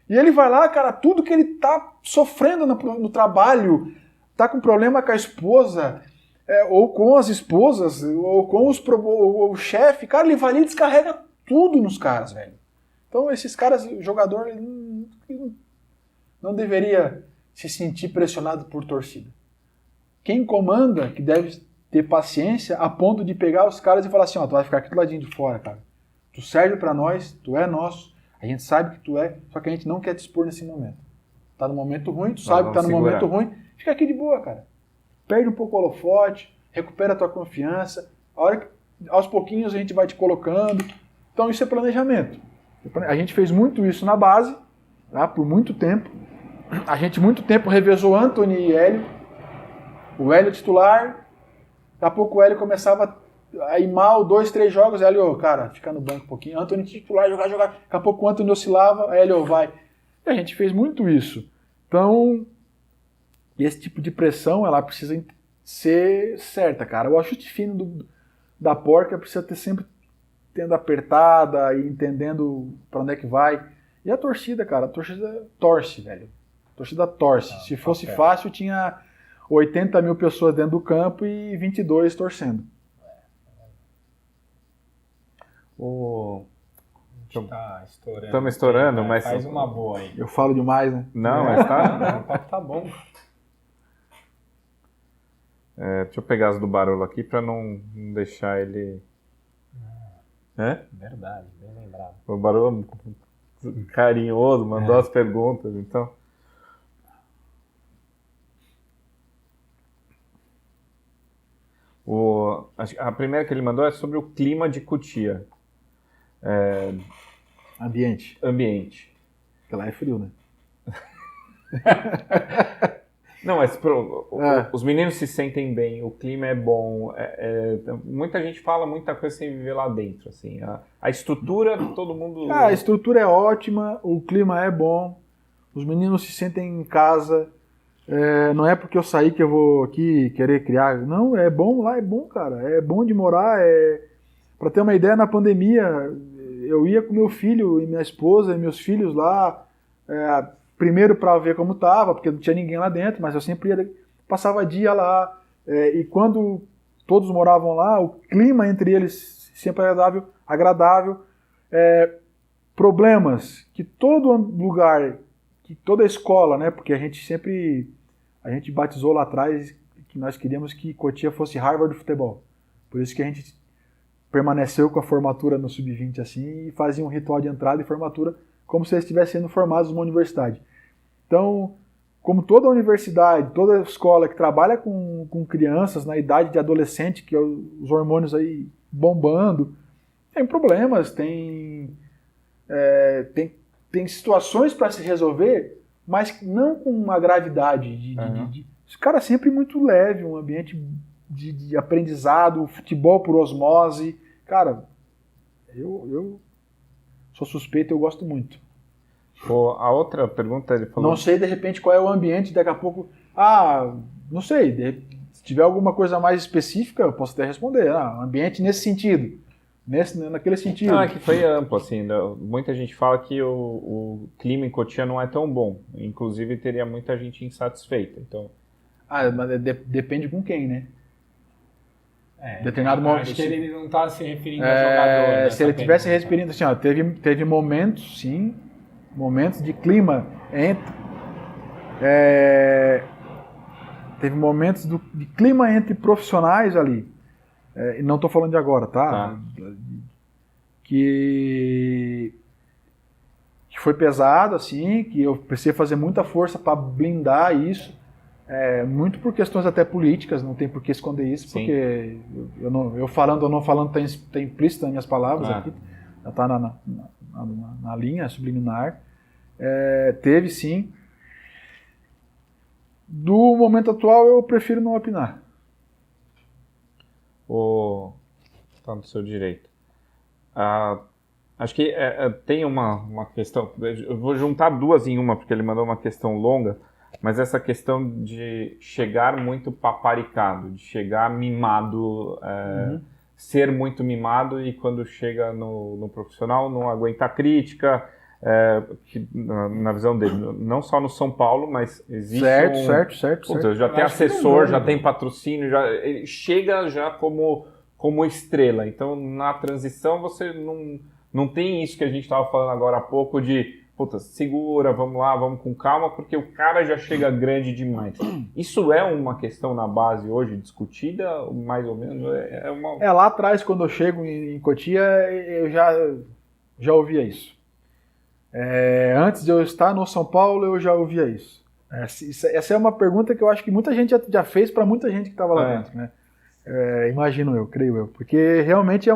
E ele vai lá, cara, tudo que ele tá sofrendo no trabalho, tá com problema com a esposa, ou com as esposas, ou com o chefe, cara, ele vai ali e descarrega tudo nos caras, velho. Então esses caras, o jogador, ele não deveria se sentir pressionado por torcida. Quem comanda, que deve ter paciência a ponto de pegar os caras e falar assim, ó, tu vai ficar aqui do ladinho de fora, cara. Tu serve pra nós, tu é nosso, a gente sabe que tu é, só que a gente não quer te expor nesse momento. Tá no momento ruim, tu sabe que tá no momento ruim, fica aqui de boa, cara. Perde um pouco o holofote, recupera a tua confiança, aos pouquinhos a gente vai te colocando. Então isso é planejamento. A gente fez muito isso na base, tá, por muito tempo. A gente muito tempo revezou Antony e Hélio. O Hélio titular, daqui a pouco o Hélio começava a ir mal, 2, 3 jogos, Hélio, cara, fica no banco um pouquinho. Antony titular, jogar. Daqui a pouco o Antony oscilava, Hélio vai. E a gente fez muito isso. Então, esse tipo de pressão, ela precisa ser certa, cara. O ajuste fino da porca precisa ter sempre tendo apertada e entendendo pra onde é que vai. E a torcida, cara, a torcida torce, velho. A torcida torce. Se fosse fácil, tinha 80 mil pessoas dentro do campo e 22 torcendo. Tá estourando. Estamos estourando, mas... Faz uma boa aí. Eu falo demais, né? Não, mas tá... O papo tá bom. Deixa eu pegar as do Barolo aqui pra não deixar ele... Verdade, bem lembrado. O Barolo carinhoso, mandou as perguntas, então... A primeira que ele mandou é sobre o clima de Cotia. Ambiente. Porque lá é frio, né? Não, mas os meninos se sentem bem, o clima é bom. Muita gente fala muita coisa sem viver lá dentro. Assim, a estrutura, todo mundo... A estrutura é ótima, o clima é bom, os meninos se sentem em casa. Não é porque eu saí que eu vou aqui querer criar. Não, é bom lá, é bom, cara. É bom de morar. Para ter uma ideia, na pandemia, eu ia com meu filho e minha esposa e meus filhos lá, primeiro para ver como tava, porque não tinha ninguém lá dentro, mas eu sempre ia, passava dia lá. E quando todos moravam lá, o clima entre eles sempre agradável. Problemas que todo lugar, que toda escola, né? Porque a gente batizou lá atrás que nós queríamos que Cotia fosse Harvard do futebol. Por isso que a gente permaneceu com a formatura no Sub-20 assim e fazia um ritual de entrada e formatura como se eles estivessem sendo formados numa universidade. Então, como toda universidade, toda escola que trabalha com crianças na idade de adolescente, que é os hormônios aí bombando, tem problemas, tem situações para se resolver, mas não com uma gravidade. Os caras sempre muito leve, um ambiente de aprendizado, futebol por osmose. Cara, eu sou suspeito, eu gosto muito. A outra pergunta, ele falou... Não sei, de repente, qual é o ambiente, daqui a pouco... não sei, se tiver alguma coisa mais específica, eu posso até responder. Ambiente nesse sentido. Naquele sentido. Não, é que foi amplo, assim, muita gente fala que o clima em Cotia não é tão bom, inclusive teria muita gente insatisfeita, então... Mas depende com quem, né? Determinado momento. Acho que ele não está se referindo ao jogador. Se ele tivesse referindo assim, teve momentos, sim, momentos de clima teve momentos de clima entre profissionais ali. E não estou falando de agora, tá? Que foi pesado, assim, que eu precisei fazer muita força para blindar isso, muito por questões até políticas, não tem por que esconder isso, sim. Porque eu falando ou não falando tem implícito nas minhas palavras aqui, já está na linha subliminar. Teve sim. Do momento atual, eu prefiro não opinar. Tá no seu direito. Acho que tem uma questão, eu vou juntar duas em uma, porque ele mandou uma questão longa, mas essa questão de chegar muito paparicado, de chegar mimado, ser muito mimado e quando chega no profissional não aguentar crítica, que, na visão dele, não só no São Paulo, mas existe certo. Já tem assessor, já tem patrocínio, ele chega já como estrela. Então, na transição, você não tem isso que a gente estava falando agora há pouco de, segura, vamos lá, vamos com calma, porque o cara já chega grande demais. Isso é uma questão na base hoje discutida, mais ou menos? Lá atrás, quando eu chego em Cotia, eu já ouvia isso. Antes de eu estar no São Paulo, eu já ouvia isso. Essa é uma pergunta que eu acho que muita gente já fez para muita gente que estava lá dentro, né? Imagino eu, creio eu. Porque realmente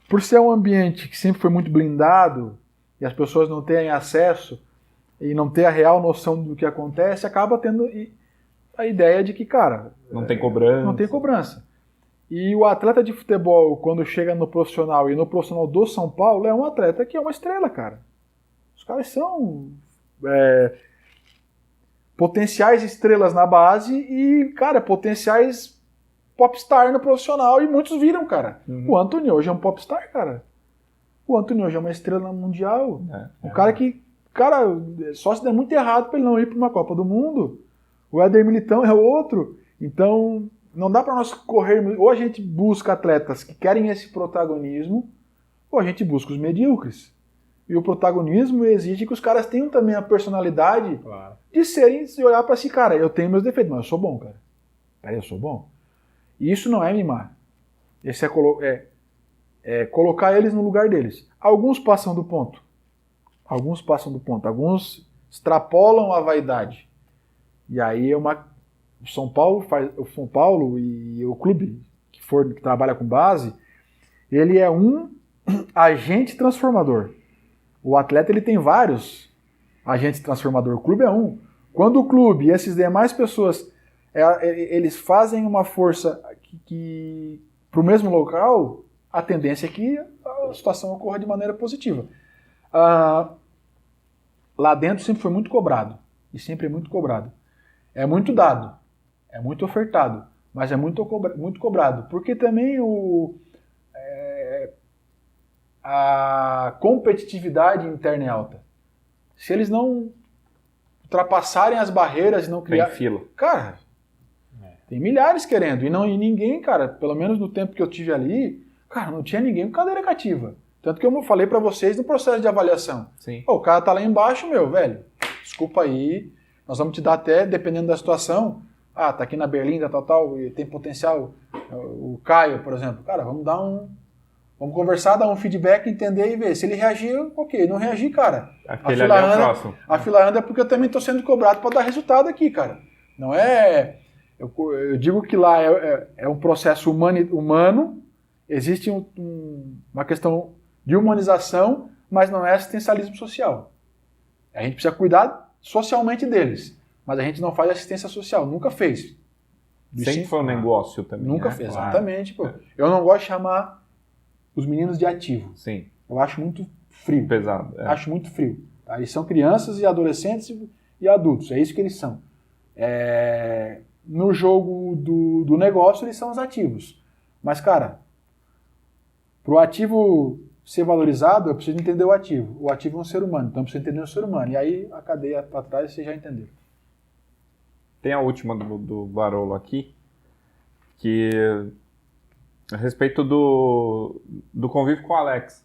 por ser um ambiente que sempre foi muito blindado e as pessoas não terem acesso e não ter a real noção do que acontece, acaba tendo a ideia de que, cara... Não tem cobrança. Não tem cobrança. E o atleta de futebol, quando chega no profissional e no profissional do São Paulo, é um atleta que é uma estrela, cara. Os caras são potenciais estrelas na base e, cara, potenciais popstar no profissional e muitos viram, cara. O Anthony hoje é um popstar, cara. O Anthony hoje é uma estrela mundial. Um cara que, só se der muito errado pra ele não ir pra uma Copa do Mundo. O Éder Militão é outro. Então... Não dá para nós corrermos, ou a gente busca atletas que querem esse protagonismo, ou a gente busca os medíocres. E o protagonismo exige que os caras tenham também a personalidade de olhar para si, cara, eu tenho meus defeitos, mas eu sou bom, cara. Eu sou bom. E isso não é mimar. Esse é colocar eles no lugar deles. Alguns passam do ponto. Alguns extrapolam a vaidade. E aí o São Paulo e o clube que trabalha com base, ele é um agente transformador. O atleta ele tem vários agentes transformadores. O clube é um. Quando o clube e essas demais pessoas eles fazem uma força para o mesmo local, a tendência é que a situação ocorra de maneira positiva. Lá dentro sempre foi muito cobrado. E sempre é muito cobrado. é muito dado, é muito ofertado, mas é muito cobrado. Porque também a competitividade interna é alta. Se eles não ultrapassarem as barreiras e não criar... Tem fila. Cara, tem milhares querendo. E ninguém, cara, pelo menos no tempo que eu tive ali, cara, não tinha ninguém com cadeira cativa. Tanto que eu falei pra vocês no processo de avaliação. Sim. O cara tá lá embaixo, meu, velho, desculpa aí, nós vamos te dar até, dependendo da situação, tá aqui na Berlinda, tal, e tem potencial, o Caio, por exemplo. Cara, vamos conversar, dar um feedback, entender e ver. Se ele reagir, ok. Não reagir, cara. Aquele ali é o próximo. A fila anda porque eu também tô sendo cobrado para dar resultado aqui, cara. Não é... Eu digo que lá é um processo humano, existe uma questão de humanização, mas não é assistencialismo social. A gente precisa cuidar socialmente deles, mas a gente não faz assistência social, nunca fez. Sempre foi um negócio também. Nunca né? fez, Claro. exatamente. Pô. Eu não gosto de chamar os meninos de ativo. Sim. Eu acho muito frio. Pesado. Acho muito frio. Tá? Eles são crianças e adolescentes e adultos, é isso que eles são. No jogo do negócio, eles são os ativos. Mas, cara, pro ativo ser valorizado, eu preciso entender o ativo. O ativo é um ser humano, então eu preciso entender o ser humano. E aí, a cadeia para trás, vocês já entenderam. Tem a última do Barolo aqui, que a respeito do convívio com o Alex,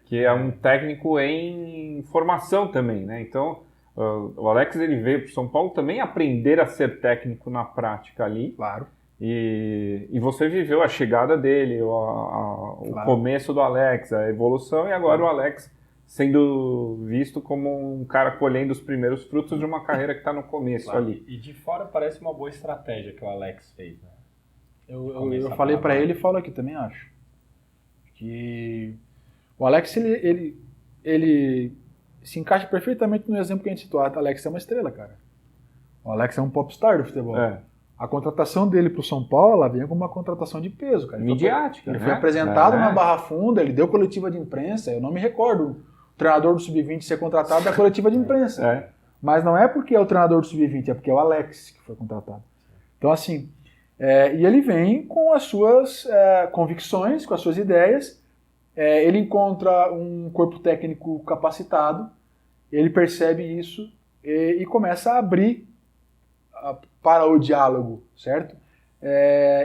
que é um técnico em formação também, né? Então, o Alex ele veio para São Paulo também aprender a ser técnico na prática ali. Claro. E você viveu a chegada dele, o Claro. começo do Alex, a evolução, e agora o Alex sendo visto como um cara colhendo os primeiros frutos de uma carreira que está no começo ali. E de fora parece uma boa estratégia que o Alex fez, né? Eu falei para ele e falo aqui também, acho. Que o Alex, ele se encaixa perfeitamente no exemplo que a gente citou. O Alex é uma estrela, cara. O Alex é um popstar do futebol. A contratação dele pro São Paulo, ela veio como uma contratação de peso, cara. Midiática, Ele né? foi apresentado na Barra Funda, ele deu coletiva de imprensa. Eu não me recordo o treinador do Sub-20 ser contratado da coletiva de imprensa. Mas não é porque é o treinador do Sub-20, é porque é o Alex que foi contratado. Então, assim, e ele vem com as suas convicções, com as suas ideias. Ele encontra um corpo técnico capacitado, ele percebe isso e começa a abrir para o diálogo, certo?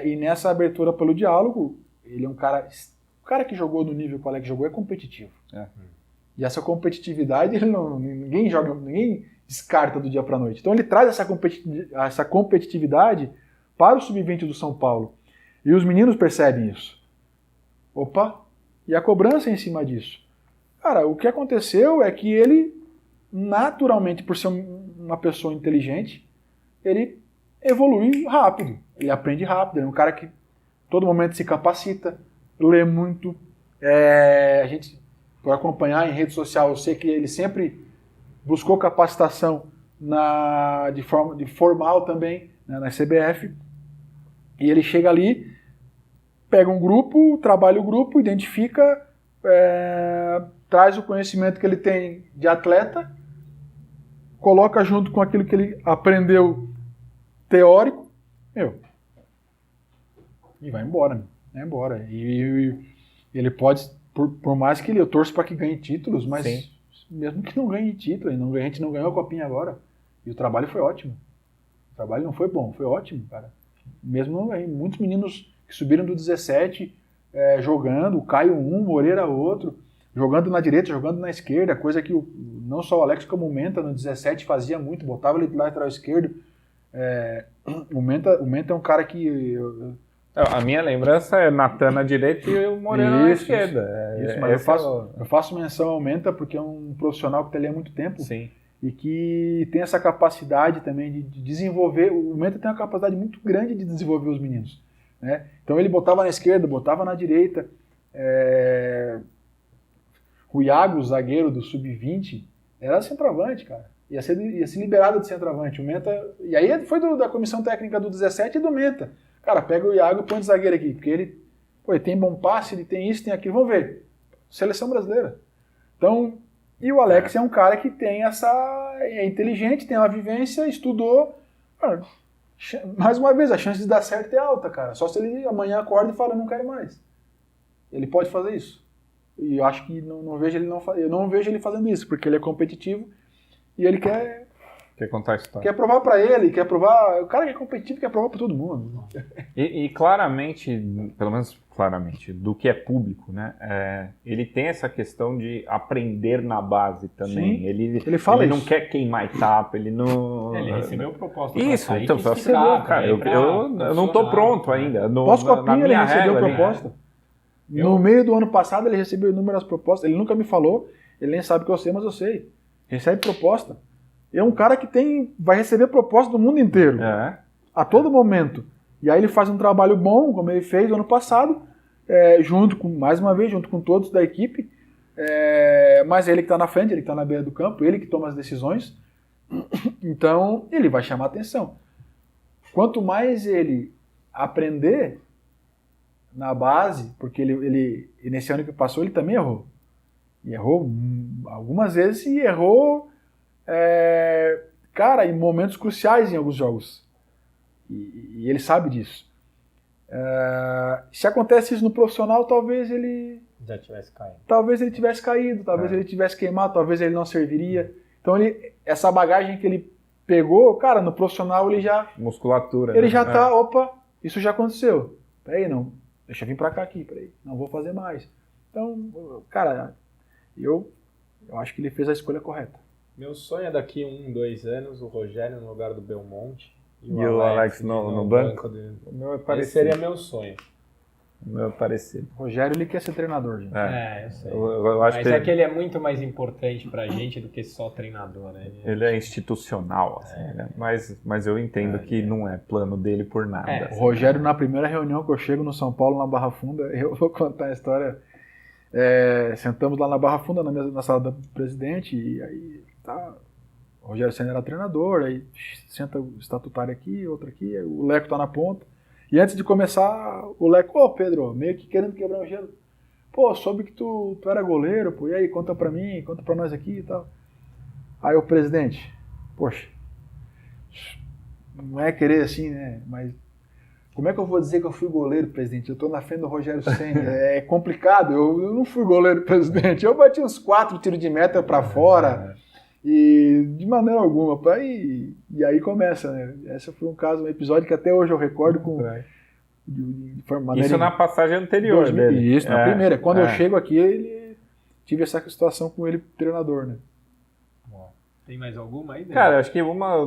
E nessa abertura pelo diálogo, ele é um cara... O cara que jogou no nível que o Alex jogou é competitivo. E essa competitividade, ninguém descarta do dia para a noite. Então ele traz essa competitividade para o Sub-20 do São Paulo. E os meninos percebem isso. Opa! E a cobrança em cima disso. Cara, o que aconteceu é que ele, naturalmente, por ser uma pessoa inteligente, ele evolui rápido. Ele aprende rápido. Ele é um cara que todo momento se capacita, lê muito. A gente, por acompanhar em rede social, eu sei que ele sempre buscou capacitação de forma formal também, né, na CBF. E ele chega ali, pega um grupo, trabalha o grupo, identifica, traz o conhecimento que ele tem de atleta, coloca junto com aquilo que ele aprendeu teórico, e vai embora, vai embora. E ele pode, por mais que eu torço para que ganhe títulos, mas Sim. mesmo que não ganhe título, a gente não ganhou a copinha agora, e o trabalho foi ótimo. O trabalho não foi bom, foi ótimo, cara. Mesmo não ganhei. Muitos meninos que subiram do 17 jogando, o Caio um, Moreira outro, jogando na direita, jogando na esquerda, coisa que não só o Alex como o Menta no 17 fazia muito, botava ele do lateral esquerdo. O Menta é um cara que... A minha lembrança é Natan na direita e o Moreira na esquerda. Isso, mas eu faço menção ao Menta porque é um profissional que está ali há muito tempo. Sim. E que tem essa capacidade também de desenvolver. O Menta tem uma capacidade muito grande de desenvolver os meninos, né? Então ele botava na esquerda, botava na direita. O Iago, o zagueiro do Sub-20, era centroavante, cara. Ia ser liberado de centroavante. O Menta, e aí foi da comissão técnica do 17 e do Menta. Cara, pega o Iago e põe de zagueiro aqui, porque ele tem bom passe, ele tem isso, tem aquilo. Vamos ver. Seleção brasileira. Então... E o Alex é um cara que tem é inteligente, tem uma vivência, estudou. Cara, mais uma vez, a chance de dar certo é alta, cara. Só se ele amanhã acorda e fala, não quero mais. Ele pode fazer isso. E eu acho que não vejo ele eu não vejo ele fazendo isso, porque ele é competitivo e ele quer contar a história. Quer provar pra ele, quer provar... O cara que é competitivo quer provar pra todo mundo. E claramente, pelo menos claramente, do que é público, né? Ele tem essa questão de aprender na base também. Sim, ele fala ele isso. não quer queimar etapa, ele não... Ele recebeu proposta. Isso, sair, então, quis você ficar, vê, cara, eu não tô funcionar. pronto ainda. Pós-copinha ele recebeu régua, proposta. No meio do ano passado ele recebeu inúmeras propostas. Ele nunca me falou, ele nem sabe que eu sei, mas eu sei. Recebe proposta. É um cara que vai receber proposta do mundo inteiro. A todo momento. E aí ele faz um trabalho bom, como ele fez no ano passado, mais uma vez, junto com todos da equipe. Mas ele que está na frente, ele que está na beira do campo, ele que toma as decisões. Então, ele vai chamar atenção. Quanto mais ele aprender na base, porque ele nesse ano que passou, ele também errou. E errou algumas vezes e errou, cara, em momentos cruciais em alguns jogos. E ele sabe disso. Se acontece isso no profissional, talvez ele... Já tivesse caído. Talvez ele tivesse caído, talvez ele tivesse queimado, talvez ele não serviria. Então, essa bagagem que ele pegou, cara, no profissional ele já... Musculatura. Ele já tá, opa, isso já aconteceu. Peraí, não, deixa eu vir pra cá aqui, peraí, não vou fazer mais. Então, cara, eu acho que ele fez a escolha correta. Meu sonho é daqui 1, 2 anos, o Rogério no lugar do Belmonte. E o Alex no banco? O meu é parecido. Esse seria meu sonho. O meu é parecido. O Rogério, ele quer ser treinador, gente. Eu sei. Eu acho Mas é que ele é muito mais importante pra gente do que só treinador, né? Ele é institucional, assim, né? Mas eu entendo que não é plano dele por nada. O Rogério, na primeira reunião que eu chego no São Paulo, na Barra Funda, eu vou contar a história. Sentamos lá na Barra Funda, na sala do presidente, e aí tá... O Rogério Senna era treinador, aí senta o estatutário aqui, outro aqui, o Leco tá na ponta. E antes de começar, o Leco, Pedro, meio que querendo quebrar o gelo. Soube que tu era goleiro, e aí, conta pra mim, conta pra nós aqui e tal. Aí o presidente, poxa, não é querer assim, né, mas como é que eu vou dizer que eu fui goleiro, presidente? Eu tô na frente do Rogério Senna, é complicado, eu não fui goleiro, presidente. Eu bati uns 4 tiros de meta pra fora. E de maneira alguma, e aí começa, né? Esse foi um episódio que até hoje eu recordo com... Isso na passagem anterior dele. Isso, na primeira. Quando eu chego aqui, tive essa situação com ele, treinador, né? Tem mais alguma aí? Cara, acho que uma...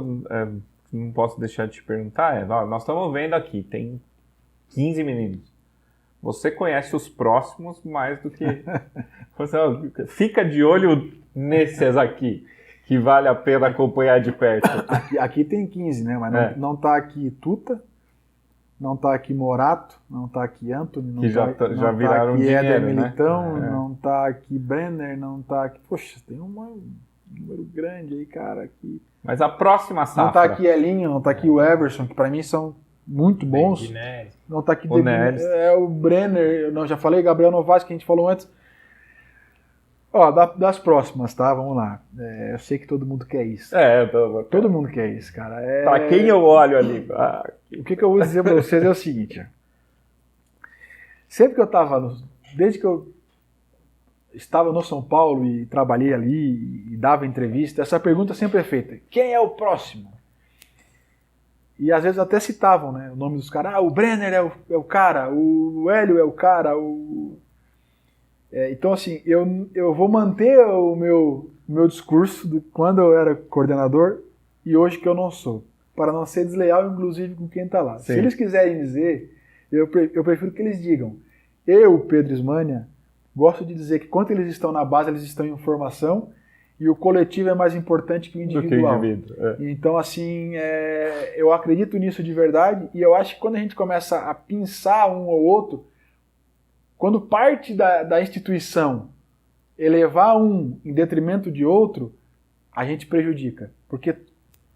não posso deixar de te perguntar, nós estamos vendo aqui, tem 15 meninos. Você conhece os próximos mais do que... Fica de olho nesses aqui, que vale a pena acompanhar de perto. Aqui tem 15, né? Mas não tá aqui Tuta, não tá aqui Morato, não tá aqui Antony, não que já viraram aqui dinheiro, Éder né? Militão, não tá aqui Brenner, não tá aqui... Poxa, tem um número grande aí, cara. Aqui. Mas a próxima safra... Não tá aqui Elinho, não tá aqui o Everson, que pra mim são muito bons. Não tá aqui o Brenner, não, já falei, Gabriel Novaes, que a gente falou antes. Das próximas, tá? Vamos lá. Eu sei que todo mundo quer isso. Todo mundo quer isso, cara. Pra quem eu olho ali? O que eu vou dizer pra vocês é o seguinte. Sempre que eu tava... Desde que eu estava no São Paulo e trabalhei ali e dava entrevista, essa pergunta sempre é feita. Quem é o próximo? E às vezes até citavam, né, o nome dos caras. O Brenner é o cara, o Hélio é o cara, então, assim, eu vou manter o meu discurso de quando eu era coordenador e hoje que eu não sou, para não ser desleal, inclusive, com quem está lá. Sim. Se eles quiserem dizer, eu prefiro que eles digam. Eu, Pedro Ismânia, gosto de dizer que quando eles estão na base, eles estão em formação e o coletivo é mais importante que o individual. Então, assim, eu acredito nisso de verdade e eu acho que quando a gente começa a pensar um ou outro, quando parte da instituição elevar um em detrimento de outro, a gente prejudica. Porque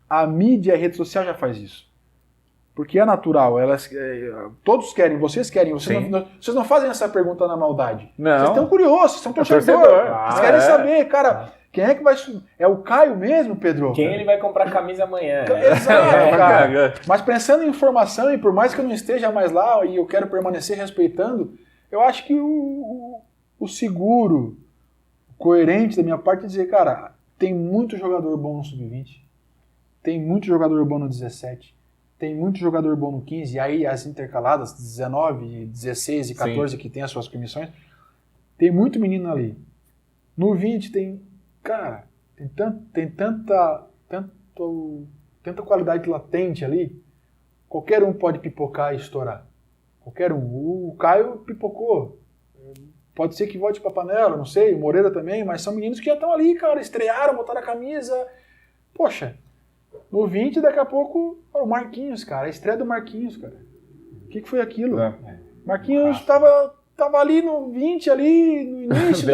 a mídia e a rede social já faz isso. Porque é natural. Todos querem, vocês querem. Vocês não fazem essa pergunta na maldade. Não. Vocês estão curiosos, vocês são torcedor. Vocês querem saber, cara. Quem é que vai... É o Caio mesmo, Pedro? Quem ele vai comprar camisa amanhã? Exato, cara. Mas pensando em informação, e por mais que eu não esteja mais lá e eu quero permanecer respeitando, eu acho que o seguro, o coerente da minha parte é dizer, cara, tem muito jogador bom no Sub-20, tem muito jogador bom no 17, tem muito jogador bom no 15, e aí as intercaladas, 19, 16 e 14 que tem as suas comissões, tem muito menino ali. No 20 tem, cara, tem tanta qualidade latente ali, qualquer um pode pipocar e estourar. Qualquer um. O Caio pipocou. Pode ser que volte pra panela, não sei, o Moreira também, mas são meninos que já estão ali, cara, estrearam, botaram a camisa. Poxa, no 20 daqui a pouco, o Marquinhos, cara, a estreia do Marquinhos, cara. O que foi aquilo? Marquinhos tava ali no 20, ali no início,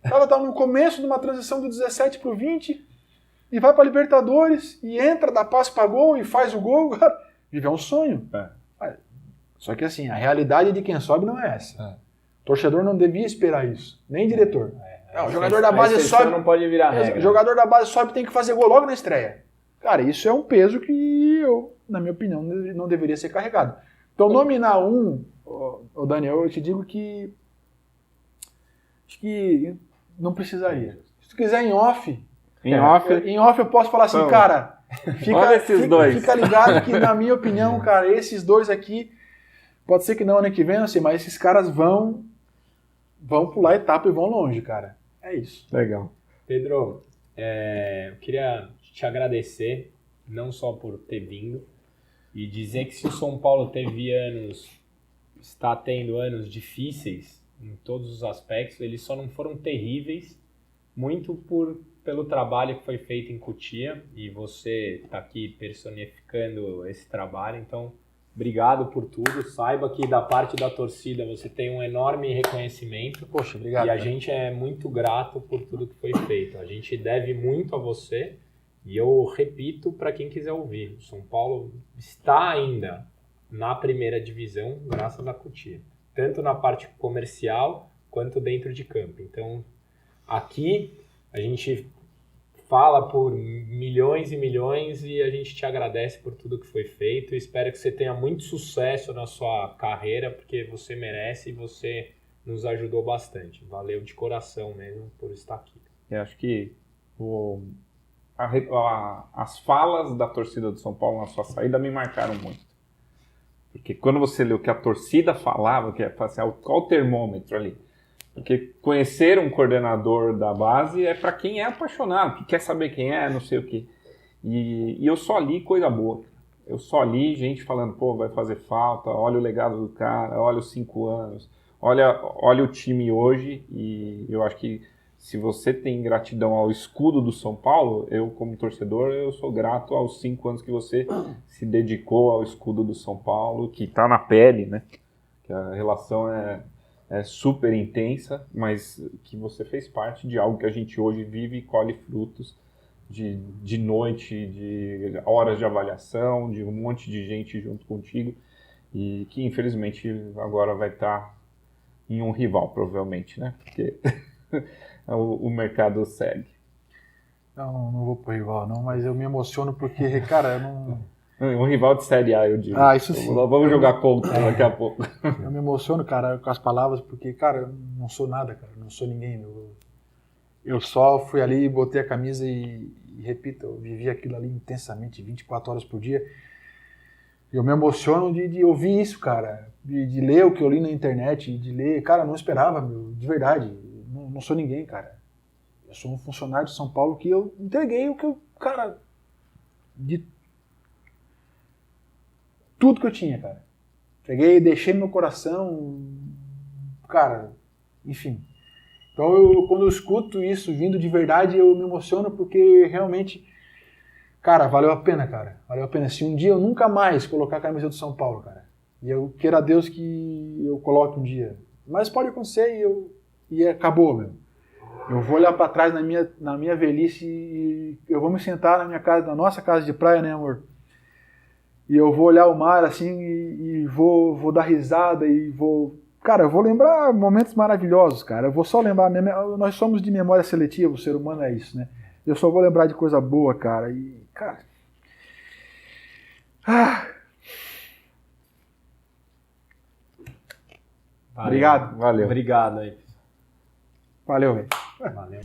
tava no começo de uma transição do 17 pro 20, e vai pra Libertadores, e entra, dá passe pra gol, e faz o gol, cara. Vive um sonho. Só que assim, a realidade de quem sobe não é essa. Torcedor não devia esperar isso, nem diretor. O jogador da base sobe, não pode virar regra. O jogador da base sobe, tem que fazer gol logo na estreia. Cara, isso é um peso que eu, na minha opinião, não deveria ser carregado. Então, nominar o Daniel, eu te digo que acho que não precisaria. Se tu quiser em off eu posso falar assim, cara, fica ligado que, na minha opinião, cara, esses dois aqui, pode ser que não ano que vem, não sei, mas esses caras vão pular a etapa e vão longe, cara. É isso. Legal. Pedro, eu queria te agradecer, não só por ter vindo, e dizer que se o São Paulo está tendo anos difíceis em todos os aspectos, eles só não foram terríveis, muito pelo trabalho que foi feito em Cotia, e você está aqui personificando esse trabalho, então obrigado por tudo. Saiba que da parte da torcida você tem um enorme reconhecimento. Poxa, obrigado. E a gente é muito grato por tudo que foi feito. A gente deve muito a você. E eu repito para quem quiser ouvir. O São Paulo está ainda na primeira divisão graças a Cotia. Tanto na parte comercial quanto dentro de campo. Então, aqui a gente fala por milhões e milhões e a gente te agradece por tudo que foi feito. Espero que você tenha muito sucesso na sua carreira, porque você merece e você nos ajudou bastante. Valeu de coração mesmo por estar aqui. Eu acho que as falas da torcida do São Paulo na sua saída me marcaram muito. Porque quando você lê o que a torcida falava, que é assim, qual o termômetro ali? Porque conhecer um coordenador da base é para quem é apaixonado, que quer saber quem é, não sei o quê. E eu só li coisa boa. Eu só li gente falando, pô, vai fazer falta, olha o legado do cara, olha os 5 anos, olha o time hoje. E eu acho que se você tem gratidão ao escudo do São Paulo, eu como torcedor, eu sou grato aos 5 anos que você se dedicou ao escudo do São Paulo, que está na pele, né? Que a relação é super intensa, mas que você fez parte de algo que a gente hoje vive e colhe frutos de noite, de horas de avaliação, de um monte de gente junto contigo, e que infelizmente agora vai estar em um rival, provavelmente, né? Porque o mercado segue. Não vou pro rival não, mas eu me emociono porque, cara, eu não... Um rival de Série A, eu digo. Isso sim. Vamos jogar contra daqui a pouco. Eu me emociono, cara, com as palavras, porque, cara, eu não sou nada, cara, não sou ninguém. Eu só fui ali, botei a camisa e repito, eu vivi aquilo ali intensamente, 24 horas por dia. Eu me emociono de ouvir isso, cara, de ler o que eu li na internet, de ler, cara, eu não esperava, de verdade, não sou ninguém, cara. Eu sou um funcionário de São Paulo que eu entreguei o que eu, cara, de tudo que eu tinha, cara. Peguei, deixei no meu coração, cara, enfim. Então, quando eu escuto isso vindo de verdade, eu me emociono porque realmente, cara, valeu a pena, cara. Valeu a pena. Se um dia eu nunca mais colocar a camisa do São Paulo, cara, e eu queira a Deus que eu coloque um dia, mas pode acontecer e acabou, meu. Eu vou olhar para trás na minha velhice e eu vou me sentar na nossa casa de praia, né, amor? E eu vou olhar o mar assim e vou dar risada e vou Cara, eu vou lembrar momentos maravilhosos, cara. Eu vou só lembrar. Nós somos de memória seletiva, o ser humano é isso, né? Eu só vou lembrar de coisa boa, cara. E, cara. Valeu. Obrigado. Valeu. Obrigado aí. Valeu, velho. Valeu.